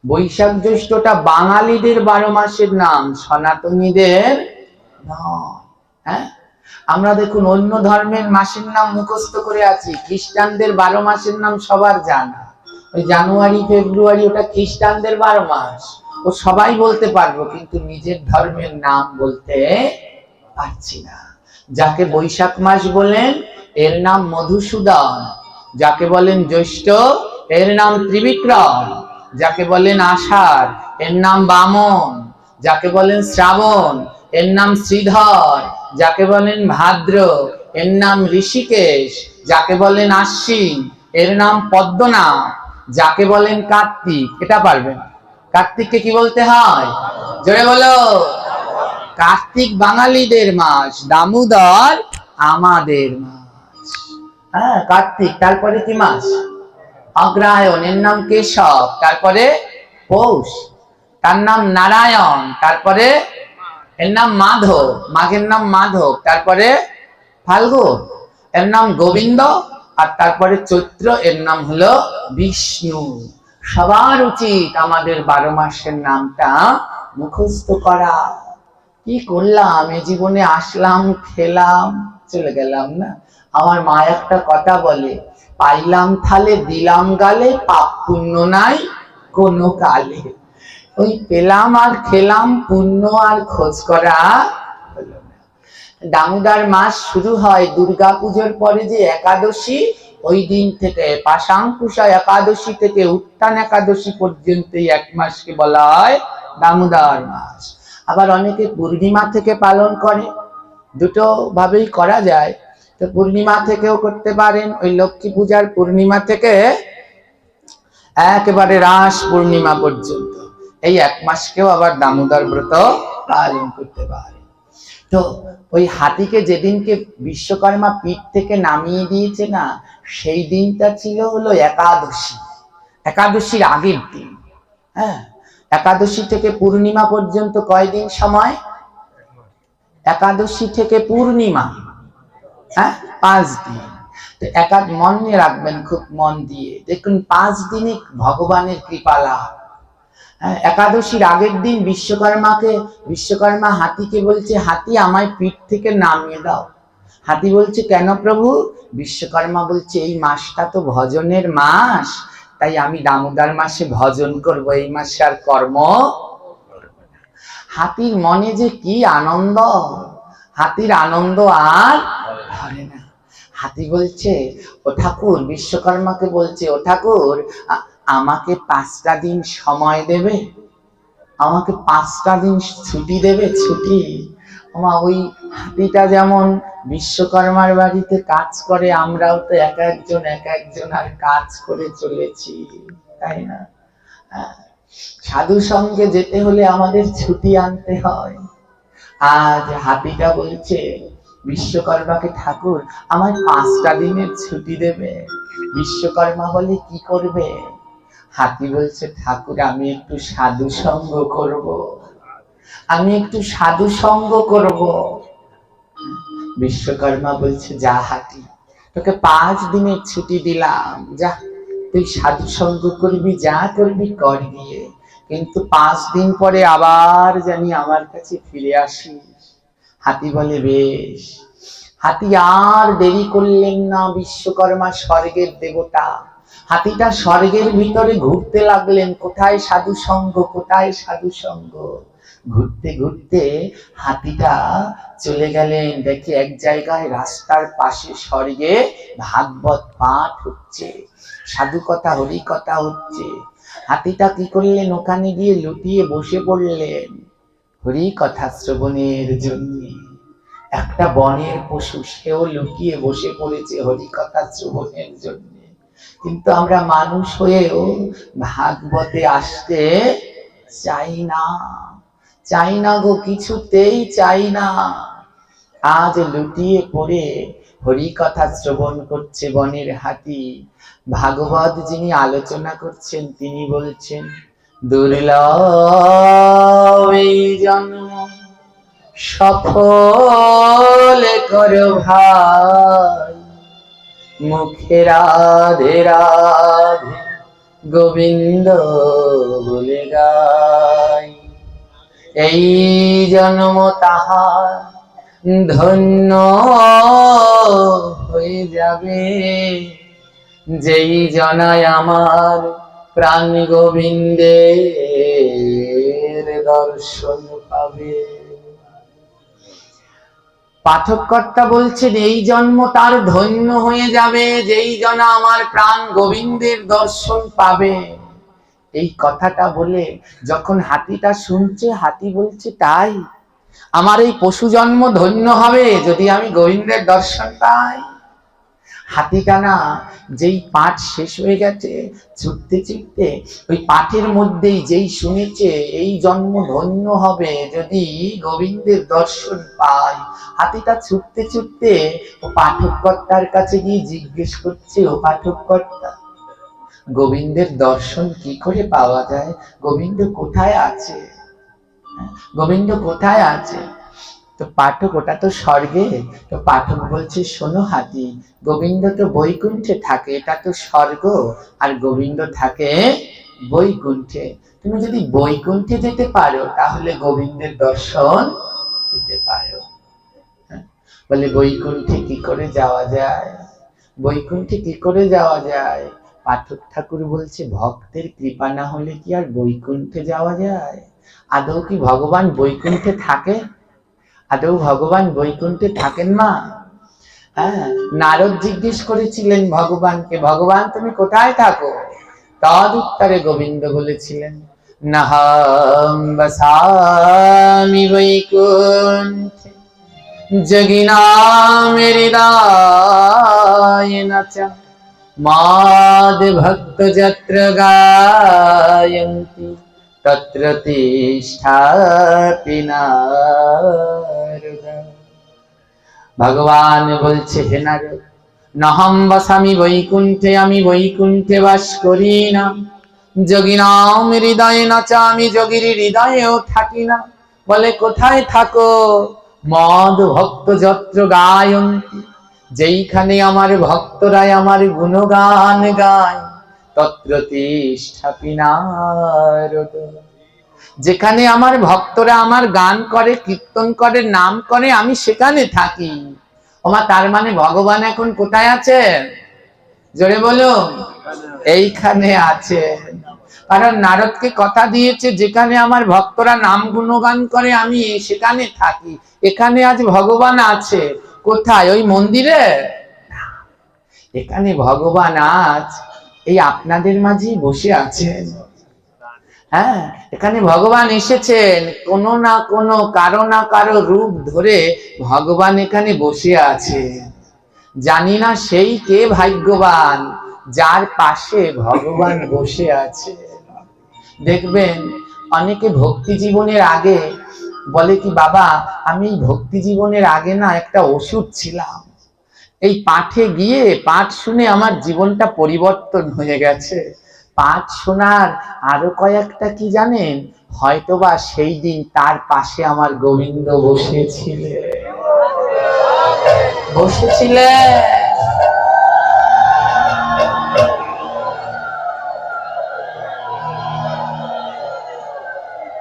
বৈশাখ জ্যৈষ্ঠটা বাঙালিদের 12 মাসের নাম, সনাতনীদের নয়। হ্যাঁ, আমরা দেখুন অন্য ধর্মের মাসের নাম মুখস্থ করে আছি, খ্রিস্টানদের 12 মাসের নাম সবার জানা। ওই জানুয়ারি ফেব্রুয়ারি ওটা খ্রিস্টানদের 12 মাস, ও সবাই বলতে পারবো, কিন্তু নিজের ধর্মের নাম বলতে পারছি না। যাকে বৈশাখ মাস বলেন এর নাম মধুসূদন, যাকে বলেন জ্যৈষ্ঠ এর নাম ত্রিবিক্রম, যাকে বলেন আষাঢ় এর নাম বামন, যাকে বলেন শ্রাবণ এর নাম শ্রীধর, যাকে বলেন ভাদ্র এর নাম ঋষিকেশ, যাকে বলেন আশ্বিন এর নাম পদ্মনাভ, যাকে বলেন কার্তিক, এটা পারবেন? কার্তিককে কি বলতে হয়? জোরে বলো। কার্তিক বাঙালিদের মাস, দামোদর আমাদের মাস। হ্যাঁ, কার্তিক, তারপরে কি মাস? অগ্রহায়ণ, এর নাম কেশব, তারপরে পৌষ, তার নাম নারায়ণ, তারপরে এর নাম মাধব, মাঘের নাম মাধব, তারপরে ফাল্গুন এর নাম গোবিন্দ, আর তারপরে চৈত্র এর নাম হলো বিষ্ণু। সবার উচিত আমাদের 12 মাসের নামটা মুখস্থ করা। কি করলাম এ জীবনে, আসলাম, খেলাম, চলে গেলাম না। আমার মা একটা কথা বলে, পাইলাম থালে দিলাম গালে, পাপ পুণ্য নাই কোনো কালে। ওই পেলাম আর খেলাম, পুণ্য আর খোঁজ করা হলো না। দামোদর মাস শুরু হয় দুর্গা পুজোর পরে যে একাদশী, ওই দিন থেকে পাশাঙ্কুশা একাদশী থেকে উত্থান একাদশী পর্যন্ত এই 1 মাসকে বলা হয় দামোদর মাস। আবার অনেকে পূর্ণিমা থেকে পালন করে, দুটো ভাবেই করা যায়। তো পূর্ণিমা থেকেও করতে পারেন, ওই লক্ষ্মী পূজার পূর্ণিমা থেকে একেবারে রাস পূর্ণিমা পর্যন্ত এই 1 মাসকেও আবার দামোদর ব্রত পালন করতে পারে। তো ওই হাতিকে যেদিনকে বিশ্বকর্মা পিঠ থেকে নামিয়ে দিয়েছে না, সেই দিনটা ছিল হলো একাদশী, একাদশীর আগের দিন। হ্যাঁ, একাদশী থেকে পূর্ণিমা পর্যন্ত কয়দিন সময়? একাদশী থেকে পূর্ণিমা, হ্যাঁ, 5 দিন। তো মনে রাখবেন, খুব মন দিয়ে দেখুন, 5 দিনে ভগবানের কৃপা লাভ। একাদশীর আগের দিন বিশ্বকর্মা হাতিকে বলছে, হাতি আমায় পিঠ থেকে নামিয়ে দাও। হাতি বলছে, কেন প্রভু? বিশ্বকর্মা বলছে, এই মাসটা তো ভজনের মাস, তাই আমি দামোদর মাসে ভজন করব, এই মাসে আর কর্ম করব না। হাতির মনে যে কি আনন্দ, হাতির আনন্দ আর ধরে না। হাতি বলছে, ও ঠাকুর, বিশ্বকর্মাকে বলছে, ও ঠাকুর, আমাকে 5টা দিন সময় দেবে, আমাকে 5টা দিন ছুটি দেবে, ছুটি। ওই হাতিটা যেমন বিশ্বকর্মার বাড়িতে কাজ করে, আমরাও তো এক একজন আর কাজ করে চলেছি, তাই না? সাধু সঙ্গে যেতে হলে আমাদের ছুটি আনতে হয়। আজ হাতিটা বলছে বিশ্বকর্মাকে, ঠাকুর আমার 5টা দিনের ছুটি দেবে। বিশ্বকর্মা বলে, কি করবে? হাতি বলছে, ঠাকুর আমি একটু সাধু সঙ্গ করব, আমি একটু সাধু সঙ্গ করব। বিশ্বকর্মা বলছে, যা হাতি, তোকে 5 দিনের ছুটি দিলাম, যা তুই সাধু সঙ্গ করবি, যা করবি কর গিয়ে, কিন্তু 5 দিন পরে আবার জানি আমার কাছে ফিরে আসিস। হাতি বলে, বেশ। হাতি আর দেরি করলেন না, বিশ্বকর্মা স্বর্গের দেবতা, হাতিটা স্বর্গের ভিতরে ঘুরতে লাগলেন, কোথায় সাধু সঙ্গ, কোথায় সাধু সঙ্গ। ঘুরতে ঘুরতে হাতিটা চলে গেলেন, দেখে এক জায়গায় রাস্তার পাশে স্বর্গে ভাগবত পাঠ হচ্ছে, সাধু কথা হরি কথা হচ্ছে। হাতিটা কি করলেন, ওখানে গিয়ে লুটিয়ে বসে পড়লেন হরি কথা শ্রবণের জন্য। একটা বনের পশু, সেও লুকিয়ে বসে পড়েছে হরি কথা শ্রবণের জন্য। কিন্তু আমরা মানুষ হয়েও ভাগবতে আসতে চাই না গো, কিছুতেই চাই না। আজ লুটিয়ে পড়ে হরি কথা শ্রবণ করছে বনের হাতি। ভাগবত যিনি আলোচনা করছেন তিনি বলছেন, দুর্লভ এই জন্ম সফল করো ভাই, মুখে রাধে রাধে গোবিন্দ বলে গাই। এই জন্ম তাহার ধন্য হয়ে যাবে, যেই জনায় আমার প্রাণ গোবিন্দের দর্শন পাবে। পাঠককর্তা বলছেন এই জন্ম তার ধন্য হয়ে যাবে, যেই জনা আমার প্রাণ গোবিন্দের দর্শন পাবে। এই কথাটা বলে যখন হাতিটা শুনছে, হাতি বলছে তাই আমার এই পশু জন্ম ধন্য হবে যদি আমি গোবিন্দের দর্শন পাই। হাতিটা না যেই পাঠ শেষ হয়ে গেছে, ছুটতে ছুটতে ওই পাঠের মধ্যেই যেই শুনেছে এই জন্ম ধন্য হবে যদি গোবিন্দের দর্শন পাই, হাতিটা ছুটতে ছুটতে ও পাঠককর্তার কাছে গিয়ে জিজ্ঞেস করছে, ও পাঠককর্তা, গোবিন্দের দর্শন কি করে পাওয়া যায়? গোবিন্দ কোথায় আছে? গোবিন্দ কোথায় আছে? তো পাঠক, ওটা তো স্বর্গে। তো পাঠক বলছে, শোনো হাতি, গোবিন্দ তো বৈকুণ্ঠে থাকে, এটা তো স্বর্গ, আর গোবিন্দ থাকে বৈকুণ্ঠে। তুমি যদি বৈকুণ্ঠে যেতে পারো তাহলে গোবিন্দের দর্শন পেতে পারো। বলে বৈকুণ্ঠে কি করে যাওয়া যায়? বৈকুণ্ঠে কি করে যাওয়া যায়? পাঠক ঠাকুর বলছে, ভক্তের কৃপা না হলে কি আর বৈকুণ্ঠে যাওয়া যায়? আদৌ কি ভগবান বৈকুণ্ঠে থাকে? আদৌ ভগবান বৈকুণ্ঠে থাকেন মা? হ্যাঁ, নারদ জিজ্ঞেস করেছিলেন ভগবানকে, ভগবান তুমি কোথায় থাকো? তদ উত্তরে গোবিন্দ বলেছিলেন, নাহং বসামি বৈকুণ্ঠে যোগিনাম হৃদয়েন চ মাদ ভক্ত যত্র গায়ন্তি তত্র তিষ্ঠাপি নারদ। ভগবান বলছে, হে নারদ, নহম বসামি বৈকুণ্ঠে, আমি বৈকুণ্ঠে বাস করি না। যোগিনাম হৃদয়েন চ, আমি যোগীর হৃদয়েও থাকি না। বলে কোথায় থাকো? মদ ভক্ত যত্র গায়ন্তি, যেইখানে আমার ভক্তরাই আমার গুণগান গায়, তত্র তিষ্ঠাপি নারদ, যেখানে আমার ভক্তরা আমার গান করে, কীর্তন করে, নাম করে, আমি সেখানে থাকি। ওমা, তার মানে ভগবান এখন কোথায় আছে? জোরে বলো, এইখানে আছে। কারণ নারদকে কথা দিয়েছে, যেখানে আমার ভক্তরা নাম গুণগান করে আমি সেখানে থাকি। এখানে আজ ভগবান আছে। কোথায়? ওই মন্দিরে? এখানে ভগবান আজ এই আপনাদের মাঝেই বসে আছেন। হ্যাঁ, এখানে ভগবান এসেছেন, কোনো না কোনো কারো না কারো রূপ ধরে ভগবান এখানে বসে আছে। জানি না সেই কে ভাগ্যবান যার পাশে ভগবান বসে আছে। দেখবেন অনেকে ভক্তি জীবনের আগে বলে কি, বাবা আমি ভক্তি জীবনের আগে না একটা ওষুধ ছিলাম, এই পাঠে গিয়ে পাঠ শুনে আমার জীবনটা পরিবর্তন হয়ে গেছে। পাঠ শোনার আরো কয়েকটা কি জানেন, হয়তোবা সেই দিন তার পাশে আমার গোবিন্দ বসেছিলেন।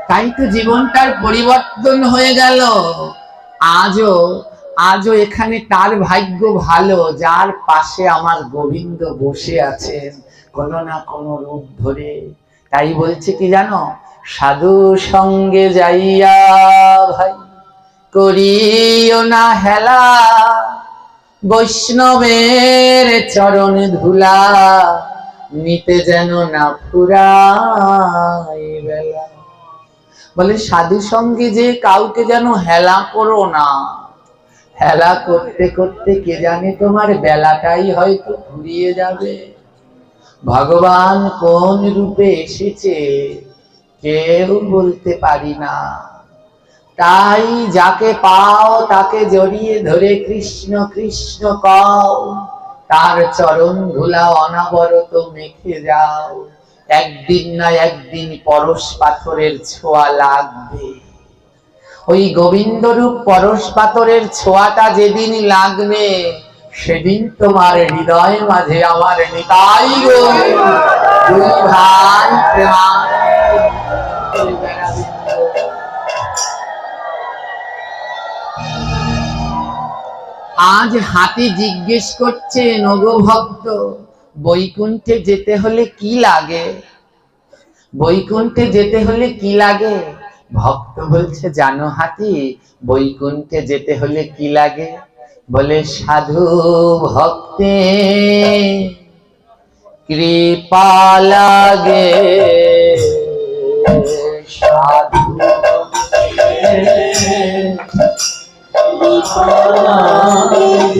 তাই তো জীবনটার পরিবর্তন হয়ে গেল। আজও এখানে তার ভাগ্য ভালো, যার পাশে আমার গোবিন্দ বসে আছেন কোনো না কোনো রূপ ধরে। তাই বলছে কি জানো, সাধু সঙ্গে যাইয়া ভাই করিও না হেলা, বৈষ্ণবের চরণ ধুলা নিতে যেন না ফুরাই বেলা। বলে সাধু সঙ্গে যে কাউকে যেন হেলা করো না, হেলা করতে করতে কে জানে তোমার বেলাটাই হয়তো ফুরিয়ে যাবে। ভগবান কোন রূপে এসেছে কেউ বলতে পারি না। তাই যাকে পাও তাকে জড়িয়ে ধরে কৃষ্ণ কৃষ্ণ কও, তার চরণ ধুলা অনাবরত মেখে যাও। একদিন না একদিন পরশ পাথরের ছোঁয়া লাগবে। ওই গোবিন্দরূপ পরশ পাথরের ছোঁয়াটা যেদিন লাগবে সেদিন তোমার হৃদয় মাঝে আমার নিতাই গো দুই ভাই আজ হাতি জিজ্ঞেস করছে নগো ভক্ত, বৈকুণ্ঠে যেতে হলে কি লাগে? বৈকুণ্ঠে যেতে হলে কি লাগে? ভক্ত বলছে জানো হাতি, বৈকুণ্ঠে যেতে হলে কি লাগে? বলে সাধু ভক্তে কৃপা লাগে, সাধু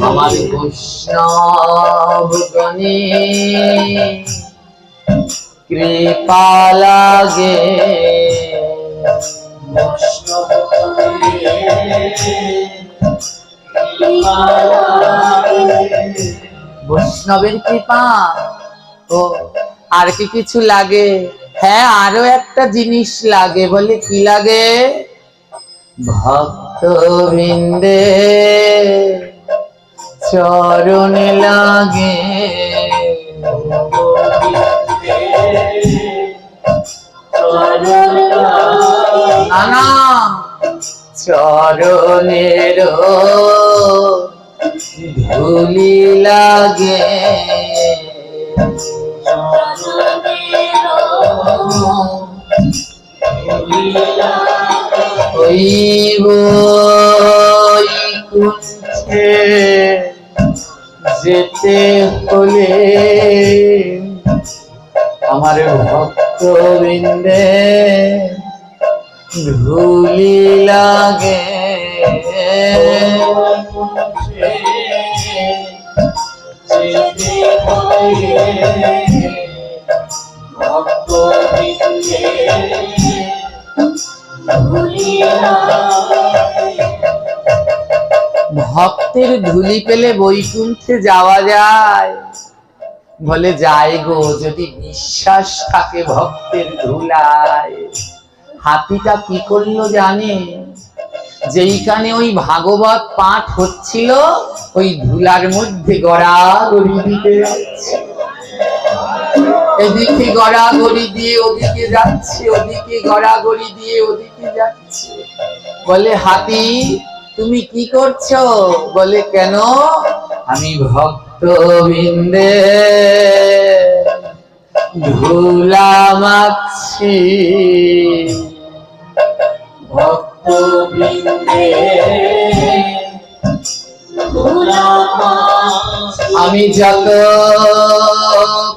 আমার বৈষ্ণব গণে কৃপা লাগে। বৈষ্ণবের কৃপা ও আর কি কিছু লাগে? হ্যাঁ, আরো একটা জিনিস লাগে। বলে কি লাগে? ভক্তবৃন্দে চরণে লাগে, না চরণের ধুলি লাগে, ওই বৈকুণ্ঠে যেতে হলে আমার ভক্তবৃন্দে ধুলি লাগে, ভক্তের ধুলি পেলে বৈকুণ্ঠে যাওয়া যায়? বলে যায় গো, যদি বিশ্বাস থাকে ভক্তের ধুলায়। হাতিটা কি করলো জানে? যেইখানে ওই ভাগবত পাঠ হচ্ছিল ওই ধুলার মধ্যে গড়াগড়ি দিতে যাচ্ছে, এদিকে গড়াগড়ি দিয়ে ওদিকে যাচ্ছে, ওদিকে গড়াগড়ি দিয়ে ওদিকে যাচ্ছে। বলে হাতি তুমি কি করছো? বলে কেন? আমি ভক্তবৃন্দে ধুলা মাখছি, ভক্তবৃন্দে আমি যত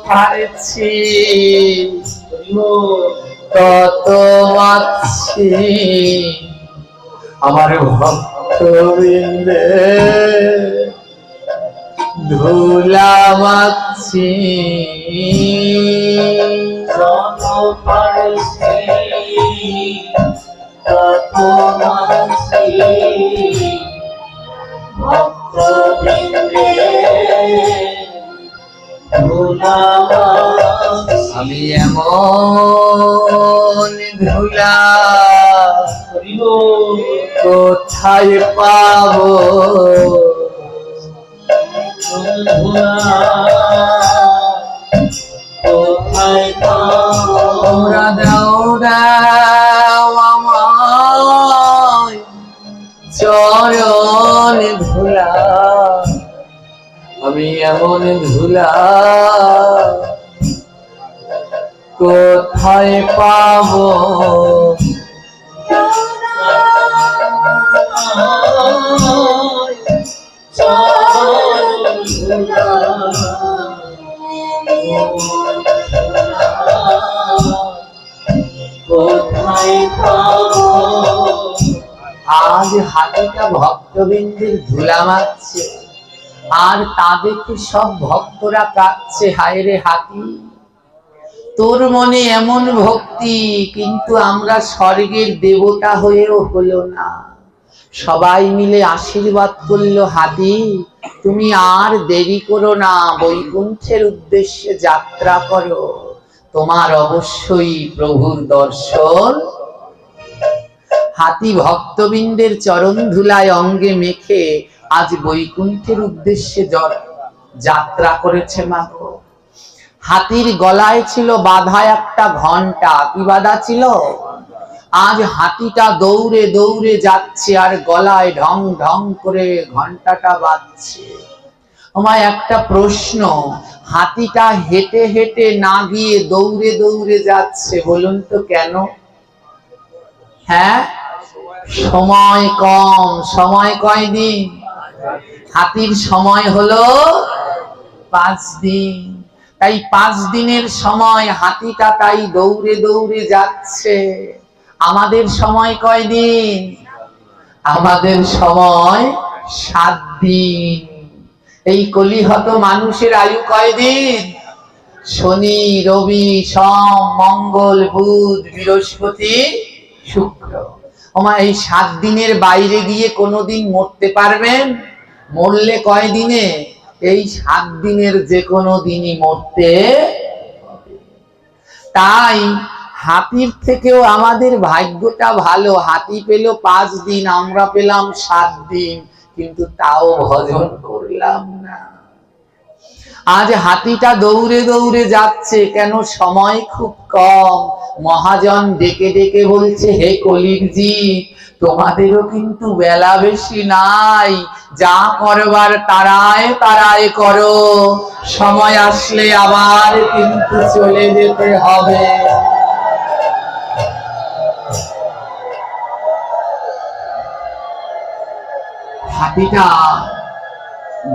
পারছি তত মাখছি, আমার ভক্তবৃন্দে ধুলা মাখছি, যত পারছি তত মাখছি, ভক্তবৃন্দে ধুলা মাখছি। আমি এমন ধুলা কোথায় পাবো? তোমরা দাও দাও আমায় চরণ ধুলা, আমি এমন ধুলা কোথায় পাবো? আজ হাতিটা ভক্তবৃন্দের ধুলা মাখছে, আর তা দেখে সব ভক্তরা কাঁদছে। হায় রে হাতি, তোর মনে এমন ভক্তি, কিন্তু আমরা স্বর্গের দেবতা হয়েও হলো না। সবাই মিলে আশীর্বাদ করলো, হাতি তুমি আর দেরি করো না, বৈকুণ্ঠের উদ্দেশ্যে যাত্রা করো, তোমার অবশ্যই প্রভুর দর্শন। হাতি ভক্তবৃন্দের চরণ ধুলায় অঙ্গে মেখে আজ বৈকুণ্ঠের উদ্দেশ্যে যাত্রা করেছে মাগো। হাতির গলায় ছিল বাঁধা একটা ঘন্টা। কি বাঁধা ছিল? আজ হাতিটা দৌড়ে দৌড়ে যাচ্ছে আর গলায় ঢং ঢং করে ঘন্টাটা বাজছে। আমার একটা প্রশ্ন, হাতিটা হেঁটে হেঁটে না গিয়ে দৌড়ে দৌড়ে যাচ্ছে, বলুন তো কেন? হ্যাঁ, সময় কম। সময় কয়দিন? হাতির সময় হলো 5 দিন। তাই 5 দিনের সময় হাতিটা তাই দৌড়ে দৌড়ে যাচ্ছে। আমাদের সময় কয়দিন? আমাদের সময় 7 দিন। এই কলিহত মানুষের আয়ু কয়দিন? শনি, রবি, সোম, মঙ্গল, বুধ, বৃহস্পতি, শুক্র। এই 7 দিনের বাইরে গিয়ে কোনোদিন মরতে পারবেন? মরলে কয় দিনে? এই 7 দিনের যে কোনো দিনই মরতে হবে। তাই হাতির থেকেও আমাদের ভাগ্যটা ভালো। হাতি পেল 5 দিন, আমরা পেলাম 7 দিন, কিন্তু তাও ভজন করলাম না। আজ হাতিটা দৌড়ে দৌড়ে যাচ্ছে কেন? সময় খুব কম। মহাজন ডেকে ডেকে বলছে, হে কলির জীব, তোমাদেরও কিন্তু বেলা বেশি নাই। যা করবার তারায় তারায় করো, সময় আসলে আবার কিন্তু চলে যেতে হবে। হাতিটা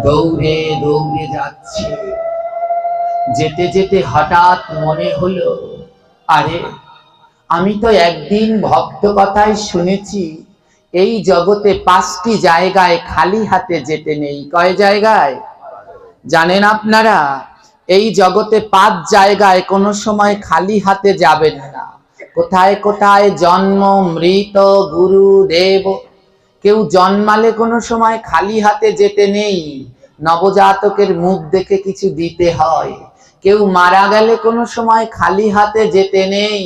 দৌড়ে দৌড়ে যাচ্ছে। যেতে যেতে হঠাৎ মনে হলো, আরে আমি তো একদিন ভক্ত কথায় শুনেছি এই জগতে 5টি জায়গায় খালি হাতে যেতে নেই। কয় জায়গায় জানেন আপনারা? এই জগতে 5 জায়গায় কোনো সময় খালি হাতে যাবেন না। কোথায় কোথায়? জন্ম, মৃত, গুরু, দেব। কেউ জন্মালে কোনো সময় খালি হাতে যেতে নেই, নবজাতকের মুখ দেখে কিছু দিতে হয়। কেউ মারা গেলে কোনো সময় খালি হাতে যেতে নেই।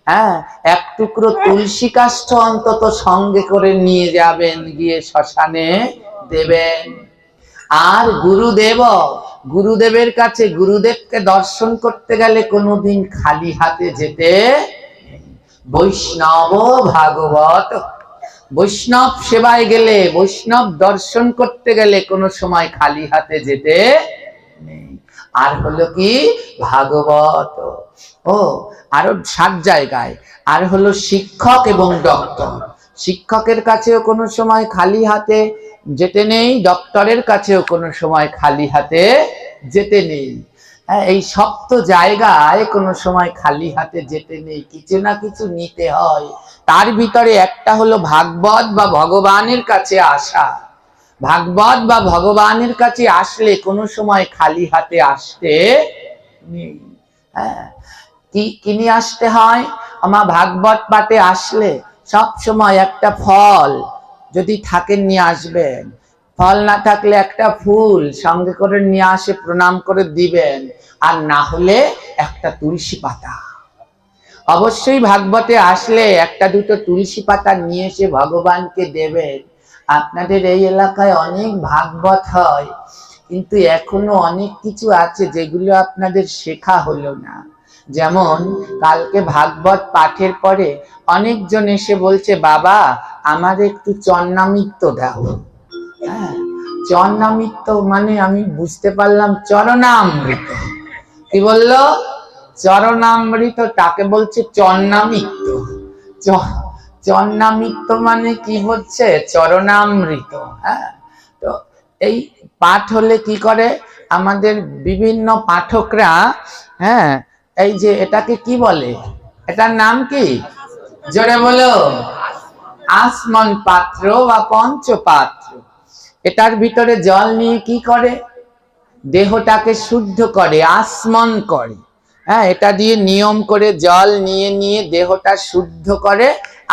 হ্যাঁ, 1 টুকরো তুলসী কাষ্ঠ অন্তত সঙ্গে করে নিয়ে যাবেন, গিয়ে শ্মশানে দেবেন। আর গুরুদেব, গুরুদেবের কাছে, গুরুদেবকে দর্শন করতে গেলে কোনোদিন খালি হাতে যেতে নেই। বৈষ্ণব ভাগবত, বৈষ্ণব সেবায় গেলে, বৈষ্ণব দর্শন করতে গেলে কোনো সময় খালি হাতে যেতে নেই। আর হলো কি? ভাগবত। আরো 7 জায়গায়। আর হলো শিক্ষক এবং ডক্টর। শিক্ষকের কাছেও কোনো সময় খালি হাতে যেতে নেই, ডক্টরের কাছেও কোনো সময় খালি হাতে যেতে নেই। এই 7 জায়গায় কোনো সময় খালি হাতে যেতে নেই, কিছু না কিছু নিতে হয়। তার ভিতরে একটা হলো ভাগবত বা ভগবানের কাছে আসা। ভাগবত বা ভগবানের কাছে আসলে কোনো সময় খালি হাতে আসতে নেই। হ্যাঁ, কি নিয়ে আসতে হয়? আমার ভাগবত পাঠে আসলে সব সময় একটা ফল যদি থাকে নিয়ে আসবেন। ফল না থাকলে একটা ফুল সঙ্গে করে নিয়ে আসে, প্রণাম করে দিবেন। আর না হলে একটা তুলসী পাতা। অবশ্যই ভাগবতে আসলে 1-2 তুলসী পাতা নিয়ে এসে ভগবানকে দেবেন। আপনাদের এই এলাকায় অনেক ভাগবত হয়, কিন্তু এখনো অনেক কিছু আছে যেগুলো আপনাদের শেখা হলো না। যেমন কালকে ভাগবত পাঠের পরে অনেকজন এসে বলছে, বাবা আমার একটু চরণামৃত দাও। হ্যাঁ, চরণামৃত মানে আমি বুঝতে পারলাম চরণামৃত। কি বললো? চরণামৃত, তাকে বলছে চরণামৃত। চরণামৃত মানে কি হচ্ছে? চরণামৃত। হ্যাঁ, তো এই পাঠ হলে কি করে আমাদের বিভিন্ন পাঠকরা, হ্যাঁ, এই যে এটাকে কি বলে? এটার নাম কি? জোরে বলো। আসমন পাত্র বা পঞ্চপাত্র। এটার ভিতরে জল নিয়ে কি করে? দেহটাকে শুদ্ধ করে, আসমন করে। হ্যাঁ, এটা দিয়ে নিয়ম করে জল নিয়ে নিয়ে দেহটা শুদ্ধ করে,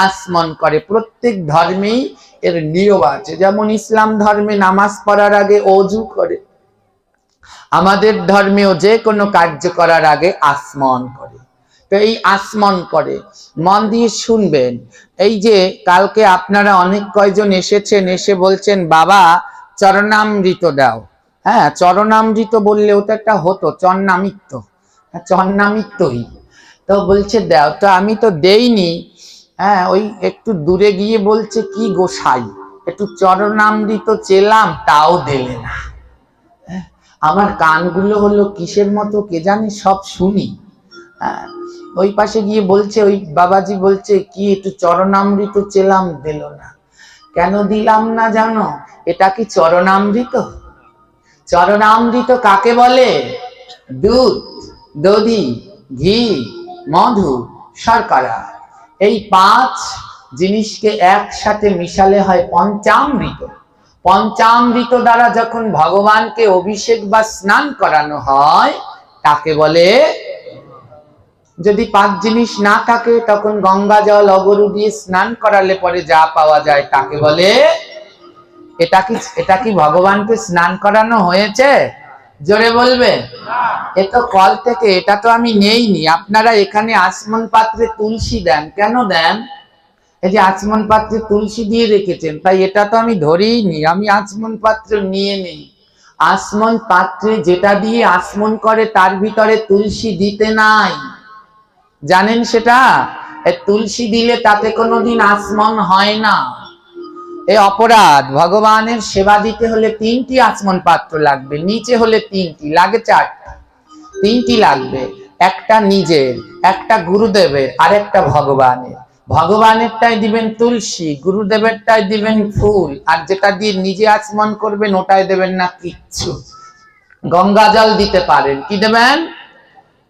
আসমন করে। প্রত্যেক ধর্মেই এর নিয়ম আছে। যেমন ইসলাম ধর্মে নামাজ পড়ার আগে ওযু করে, আমাদের ধর্মেও যে কোনো কার্য করার আগে আসমন করে। তো এই আসমন করে, মন দিয়ে শুনবেন। এই যে কালকে আপনারা অনেক কয়জন এসেছেন, এসে বলছেন বাবা চরণামৃত দাও। হ্যাঁ, চরণামৃত বললেও তো একটা হতো চন্নামৃত, চন্নামৃতই তো বলছে দাও, তো আমি তো দেইনি। হ্যাঁ, ওই একটু দূরে গিয়ে বলছে কি গোসাই একটু চরণামৃত চেলাম, তাও দিলে না। আমার কানগুলো হলো কিসের মতো কে জানে, সব শুনি। হ্যাঁ, ওই পাশে গিয়ে বলছে, ওই বাবাজি বলছে কি একটু চরণামৃত চেলাম, দিল না। কেন দিলাম না জানো? এটা কি চরণামৃত? চরণামৃত কাকে বলে? দুধ, দধি, ঘি, মধু, শর্করা, এই 5 জিনিসকে একসাথে মিশালে হয় পঞ্চামৃত। পঞ্চামৃত দ্বারা যখন ভগবানকে অভিষেক বা স্নান করানো হয় তাকে বলে। যদি 5 জিনিস না থাকে তখন গঙ্গা জল অগরু দিয়ে স্নান করালে পরে যা পাওয়া যায় তাকে বলে। এটা কি ভগবানকে স্নান করানো হয়েছে? জোরে বলবে। এ তো কল থেকে, এটা তো আমি নেইনি। আপনারা এখানে আচমন পাত্রে তুলসী দেন, কেন দেন? এই যে আচমন পাত্রে তুলসী দিয়ে রেখেছেন, তাই এটা তো আমি ধরেইনি, আমি আচমন পাত্র নিয়ে নেই। আচমন পাত্রে যেটা দিয়ে আচমন করে তার ভিতরে তুলসী দিতে নাই, জানেন সেটা? তুলসী দিলে তাতে কোনোদিন আচমন হয় না। এই অপরাধ। ভগবানের সেবা দিতে হলে 3টি আচমন পাত্র লাগবে, নিচে হলে 3টি, লাগে 4টি। 3টি লাগবে, একটা নিজের, একটা গুরুদেবের, আর একটা ভগবানের। ভগবানেরটাই দিবেন তুলসী, গুরুদেবেরটাই দিবেন ফুল, আর যেটা দিয়ে নিজে আচমন করবেন ওটাই দেবেন না কিচ্ছু। গঙ্গা জল দিতে পারেন, কি দেবেন?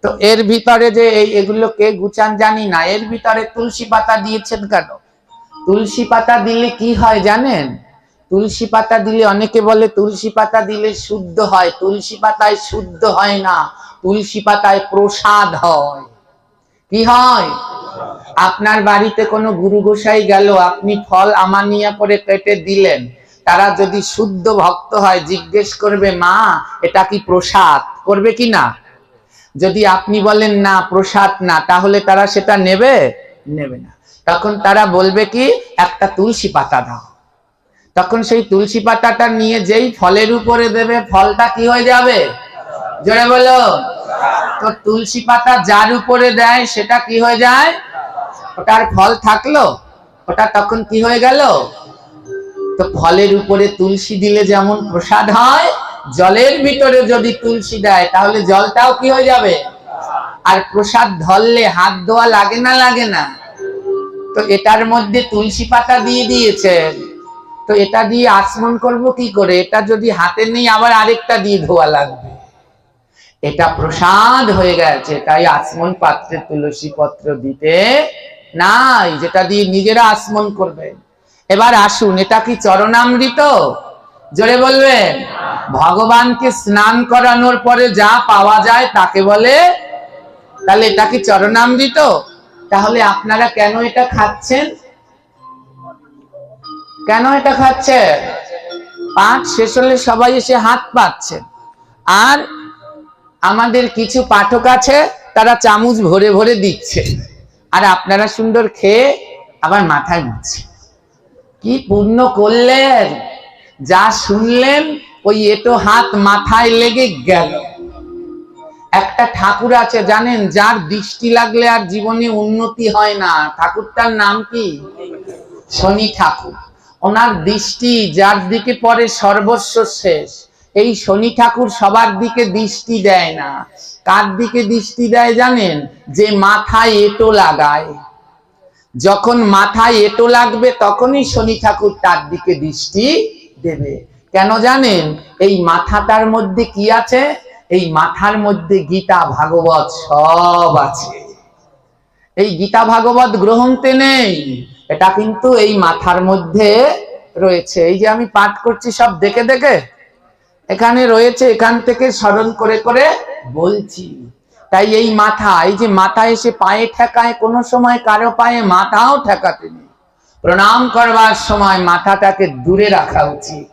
তো এর ভিতরে যে এগুলো কে গুছান জানি না, এর ভিতরে তুলসী পাতা দিয়েছেন কেন? তুলসী পাতা দিলে কি হয় জানেন? তুলসী পাতা দিলে, অনেকে বলে তুলসী পাতা দিলে শুদ্ধ হয়। তুলসী পাতায় শুদ্ধ হয় না, তুলসী পাতায় প্রসাদ হয়। কি হয়? আপনার বাড়িতে কোনো গুরু গোসাই গেল, আপনি ফল আমানিয়া করে কেটে দিলেন, তারা যদি শুদ্ধ ভক্ত হয় জিজ্ঞেস করবে মা এটা কি প্রসাদ, করবে কি না? যদি আপনি বলেন না প্রসাদ না, তাহলে তারা সেটা নেবে? নেবে না। তখন তারা বলবে কি একটা তুলসী পাতা দাও। তখন সেই তুলসী পাতাটা নিয়ে যেই ফলের উপরে দেবে, ফলটা কি হয়ে যাবে? জোরে বলো। তো তুলসী পাতা যার উপরে দেয় সেটা কি হয়ে যায়? ওটার ফল থাকলো, ওটা তখন কি হয়ে গেল? তো ফলের উপরে তুলসী দিলে যেমন প্রসাদ হয়, জলের ভিতরে যদি তুলসী দেয় তাহলে জলটাও কি হয়ে যাবে? আর প্রসাদ ধরলে হাত ধোয়া লাগে না, লাগে না? তো এটার মধ্যে তুলসী পাতা দিয়ে দিয়েছেন, তো এটা দিয়ে আচমন করব কি করে? এটা যদি হাতে নেই আবার আরেকটা দিয়ে ধোয়া লাগবে। এটা প্রসাদ হয়ে গেছে, তাই আচমন পাত্রে তুলসী পত্র দিতে নাই, যেটা দিয়ে নিজেরা আচমন করবে। এবার আসুন, এটা কি চরণামৃত? জোরে বলবেন। ভগবানকে স্নান করানোর পরে যা পাওয়া যায় তাকে বলে। তাহলে এটা কি চরণামৃত? তাহলে আপনারা কেন এটা খাচ্ছেন? কেন এটা খাচ্ছেন? পাঠ শেষ হলে সবাই এসে হাত পাচ্ছেন, আর আমাদের কিছু পাঠক আছে তারা চামচ ভরে ভরে দিচ্ছে, আর আপনারা সুন্দর খেয়ে আবার মাথায় মুছছেন। কি পুণ্য করলেন, যা শুনলেন ওই এটো হাত মাথায় লেগে গেল। একটা ঠাকুর আছে জানেন, যার দৃষ্টি লাগলে আর জীবনে উন্নতি হয় না। ঠাকুরটার নাম কি? শনি ঠাকুর। ওনার দৃষ্টি যার দিকে পড়ে সর্বস্ব শেষ। এই শনি ঠাকুর সবার দিকে দৃষ্টি দেয় না। কার দিকে দৃষ্টি দেয় জানেন? যে মাথায় এটো লাগায়। যখন মাথায় এটো লাগবে তখনই শনি ঠাকুর তার দিকে দৃষ্টি দেবে। কেন জানেন? এই মাথাটার মধ্যে কি আছে? এই মাথার মধ্যে গীতা ভাগবত সব আছে। এই গীতা ভাগবত গ্রন্থে নেই, এটা কিন্তু এই মাথার মধ্যে রয়েছে। এই যে আমি পাঠ করছি সব দেখে দেখে এখানে রয়েছে, এখান থেকে স্মরণ করে করে বলছি। তাই এই মাথা, এই যে মাথা এসে পায়ে ঠেকায়, কোনো সময় কারো পায়ে মাথাও ঠেকাতে নেই। প্রণাম করবার সময় মাথাটাকে দূরে রাখা উচিত।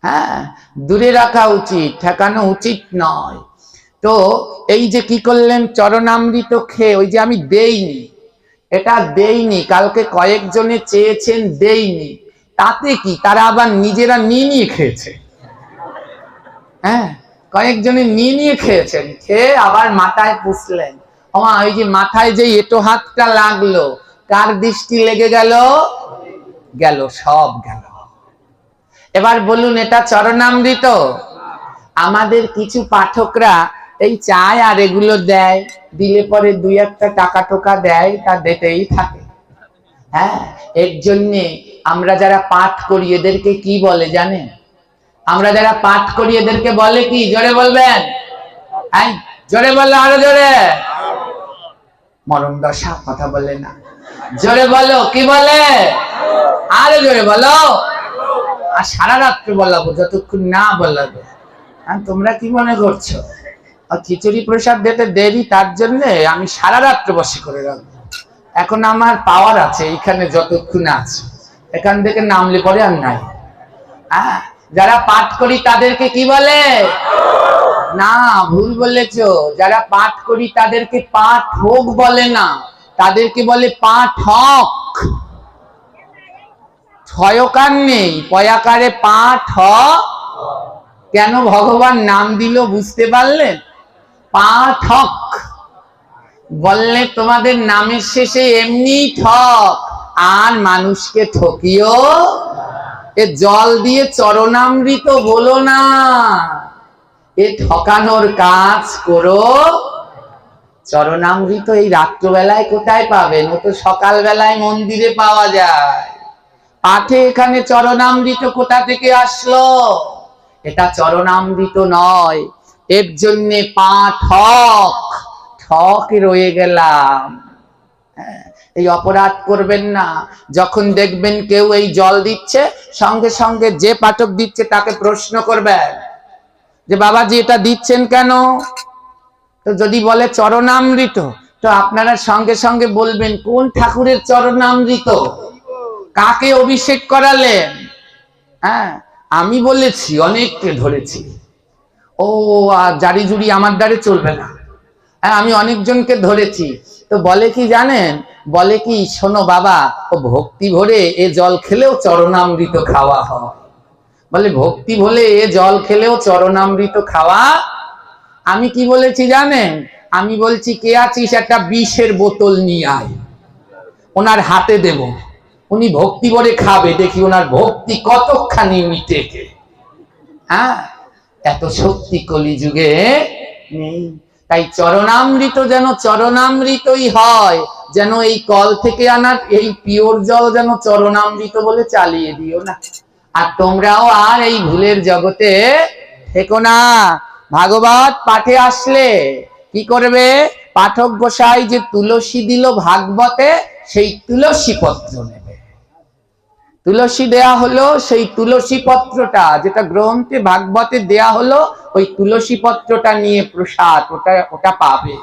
হ্যাঁ, দূরে রাখা উচিত, ঠেকানো উচিত নয়। তো এই যে কি করলেন, চরণামৃত খেয়ে, ওই যে আমি দেইনি, এটা দেইনি, কালকে কয়েকজনে চেয়েছেন দেইনি, তাতে কি, তারা আবার নিজেরা নিয়ে খেয়েছে। হ্যাঁ, কয়েকজনে নিয়ে খেয়েছেন, খেয়ে আবার মাথায় পুষলেন। ওমা, ওই যে মাথায় যে এটো হাতটা লাগলো, কার দৃষ্টি লেগে গেল? গেল, সব গেল। এবার বলুন, এটা চরণামৃত? আমাদের কিছু পাঠকরা এই চায় আর এগুলো দেয়, দিলে পরে দুই একটা টাকা টোকা দেয়, তা দিতেই থাকে। হ্যাঁ, এর জন্যে আমরা যারা পাঠ করি এদেরকে কি বলে জানেন? আমরা যারা পাঠ করি এদেরকে বলে কি? জোরে বলবেন, হ্যাঁ জোরে বললে, আরো জোরে। মরণ দশা, কথা বলে না, জোরে বলো, কি বলে? আরো জোরে বলো। আর সারা রাত্রে বলাবো, যতক্ষণ না বলাবো। হ্যাঁ, তোমরা কি মনে করছো খিচুড়ি প্রসাদ দিতে দেরি, তার জন্য আমি সারা রাত্রে বসে করে রাখবো? এখন আমার পাওয়ার আছে এইখানে, যতক্ষণ আছে, এখান থেকে নামলে পরে আর নাই। হ্যাঁ, যারা পাঠ করি তাদেরকে কি বলে? না, ভুল বলেছো। যারা পাঠ করি তাদেরকে পাঠক বলে না, তাদেরকে বলে পাঠক। ছয়কার নেই, পয়াকারে পাঠ। কেন ভগবান নাম দিল বুঝতে পারলেন? পাঠক বললে তোমাদের নামের শেষে এমনি ঠক, আর মানুষকে ঠকিও। এ জল দিয়ে চরণামৃত বলো না, এ ঠকানোর কাজ করো। চরণামৃত এই রাত্রবেলায় কোথায় পাবেন? ও তো সকালবেলায় মন্দিরে পাওয়া যায়। পাঠে এখানে চরণামৃত কোথা থেকে আসলো? এটা চরণামৃত নয়, এর জন্য পাঠক, ঠক রয়ে গেলাম। এই অপরাধ করবেন না। যখন দেখবেন কেউ এই জল দিচ্ছে, সঙ্গে সঙ্গে যে পাঠক দিচ্ছে তাকে প্রশ্ন করবেন যে বাবাজি এটা দিচ্ছেন কেন? তো যদি বলে চরণামৃত, তো আপনারা সঙ্গে সঙ্গে বলবেন কোন ঠাকুরের চরণামৃত, কাকে অভিষেক করালেন? হ্যাঁ, আমি বলেছি, অনেককে ধরেছি। ও জারি জুড়ি আমার দ্বারে চলবে না। হ্যাঁ, আমি অনেকজনকে ধরেছি। তো বলে কি জানেন? বলে কি, শোনো বাবা, ও ভক্তি ভরে এ জল খেলেও চরণামৃত খাওয়া হয়। বলে ভক্তি ভরে এ জল খেলেও চরণামৃত খাওয়া। আমি কি বলেছি জানেন? আমি বলছি, কে আছিস, একটা বিষের বোতল নিয়ে আয়, ওনার হাতে দেব, উনি ভক্তি ভরে খাবে, দেখি ওনার ভক্তি কতখানি মিটেছে। হ্যাঁ, এত শক্তি কলিযুগে নেই। তাই চরণামৃত যেন চরণামৃতই হয়, যেন এই কল থেকে আনা এই পিওর জল যেন চরণামৃত বলে চালিয়ে দিও না। আর তোমরাও আর এই ভুলের জগতে থেকো না। ভাগবত পাঠে আসলে কি করবে? পাঠক গোসাই যে তুলসী দিল ভাগবতে, সেই তুলসী পত্র নেবে। তুলসী দেয়া হলো, সেই তুলসী পত্রটা যেটা গ্রন্থে ভাগবতে দেয়া হলো, ওই তুলসী পত্রটা নিয়ে প্রসাদ ওটা পাবে।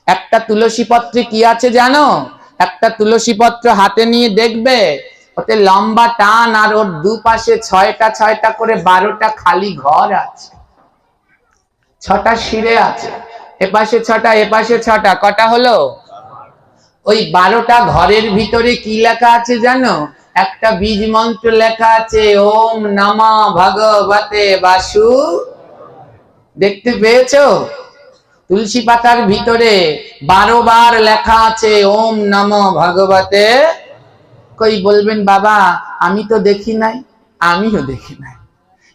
একটা তুলসী পত্রে কি আছে জানো? একটা তুলসী পত্র হাতে নিয়ে দেখবে, ওতে লম্বা টান, আর ওর দুপাশে ছয়টা ছয়টা করে 12টা খালি ঘর আছে, 6টা শিরে আছে, এপাশে 6টা এপাশে 6টা, কটা হলো? ওই 12টা ঘরের ভিতরে কি লেখা আছে জানো? একটা বীজ মন্ত্র লেখা আছে, ওম নমঃ ভগবতে বাসু। দেখতে পেয়েছো? তুলসী পাতার ভিতরে 12 বার লেখা আছে ওম নমঃ ভগবতে। কই বলবেন বাবা আমি তো দেখি নাই। আমিও দেখি নাই।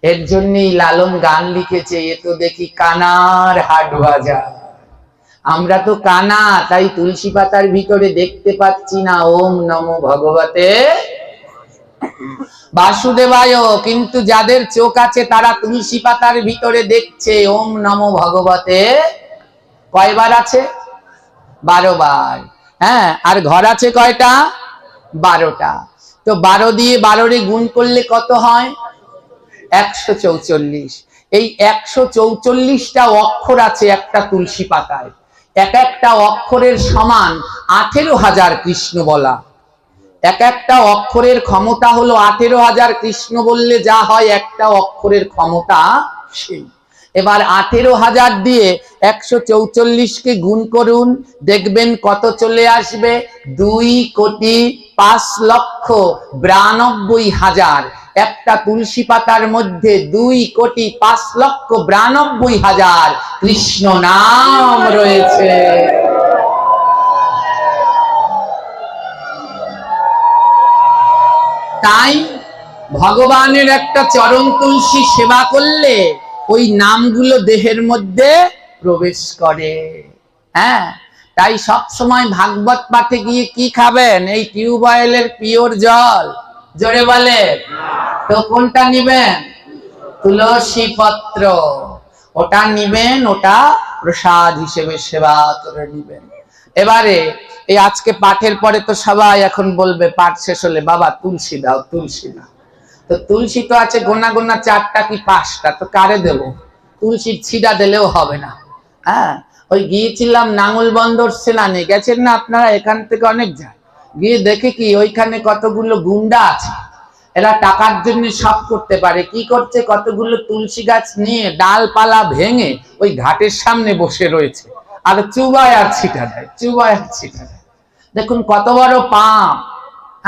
এর জন্যই লালন গান লিখেছে, এ তো দেখি কানার হাট বাজার। আমরা তো কানা, তাই তুলসী পাতার ভিতরে দেখতে পাচ্ছি না ওম নমঃ ভগবতে বাসুদেবায়। কিন্তু যাদের চোখ আছে তারা তুলসী পাতার ভিতরে দেখছে ওম নমঃ ভগবতে। কয়বার আছে? 12 বার। হ্যাঁ, আর ঘর আছে কয়টা? 12টা। তো 12 দিয়ে 12 রে গুণ করলে কত হয়? 144। এই 144টা অক্ষর আছে একটা তুলসী পাতায়। এক একটা অক্ষরের সমান 18,000 কৃষ্ণ বলা। এক একটা অক্ষরের ক্ষমতা হলো 18,000 কৃষ্ণ বললে যা হয়, একটা অক্ষরের ক্ষমতা সেই। এবার 18,000 দিয়ে 144কে গুণ করুন, দেখবেন কত চলে আসবে, 2,05,92,000। একটা তুলসী পাতার মধ্যে 2,05,92,000 কৃষ্ণ নাম রয়েছে। তাই ভগবানের একটা চরণ তুলসী সেবা করলে ওই নামগুলো দেহের মধ্যে প্রবেশ করে। হ্যাঁ, তাই সব সময় ভাগবত পাঠে গিয়ে কি খাবেন? এই টিউবওয়েলের পিওর জল, জোরে বলে। তো কোনটা নিবেন? তুলসী পত্র, ওটা নিবেন, ওটা প্রসাদ হিসেবে সেবা করে নিবেন। এবারে এই আজকে পাঠের পরে তো সবাই এখন বলবে, পাঠ শেষ হলে, বাবা তুলসী দাও, তুলসী দাও। তো তুলসী তো আছে গোনা গোনা 4টা কি 5টা, তো কারে দেব? তুলসীর ছিটা দিলেও হবে না। হ্যাঁ, ওই গিয়েছিলাম নাঙ্গলবন্দর সেনানে, গেছেন না আপনারা? এখান থেকে অনেক যায়। গিয়ে দেখে কি ওইখানে কতগুলো গুন্ডা আছে, এরা টাকার জন্য সব করতে পারে। কি করছে? কতগুলো তুলসী গাছ নিয়ে ডালপালা ভেঙে ওই ঘাটের সামনে বসে রয়েছে, আর চুবায় আর ছিটা দেয়, চুবায় আর ছিটা দেয়। দেখুন কত বড় পাপ।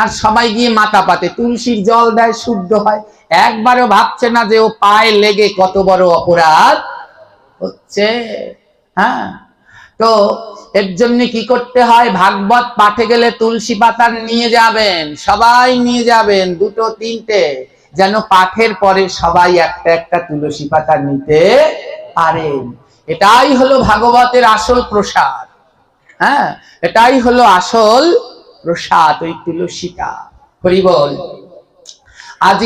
আর সবাই গিয়ে মাথা পাতে, তুলসীর জল দেয়, শুদ্ধ হয়। একবারও ভাবছে না যে ও পায়ে লেগে কত বড় অপরাধ হচ্ছে। হ্যাঁ, তো এর জন্য কি করতে হয়? ভাগবত পাঠে গেলে তুলসী পাতা নিয়ে যাবেন, সবাই নিয়ে যাবেন, 2-3টে, যেন পাঠের পরে সবাই একটা একটা তুলসী পাতা নিতে পারেন। এটাই হলো ভাগবতের আসল প্রসাদ। হ্যাঁ, এটাই হলো আসল প্রসাদ, ওই তুলসীটা। হরি বল। আজ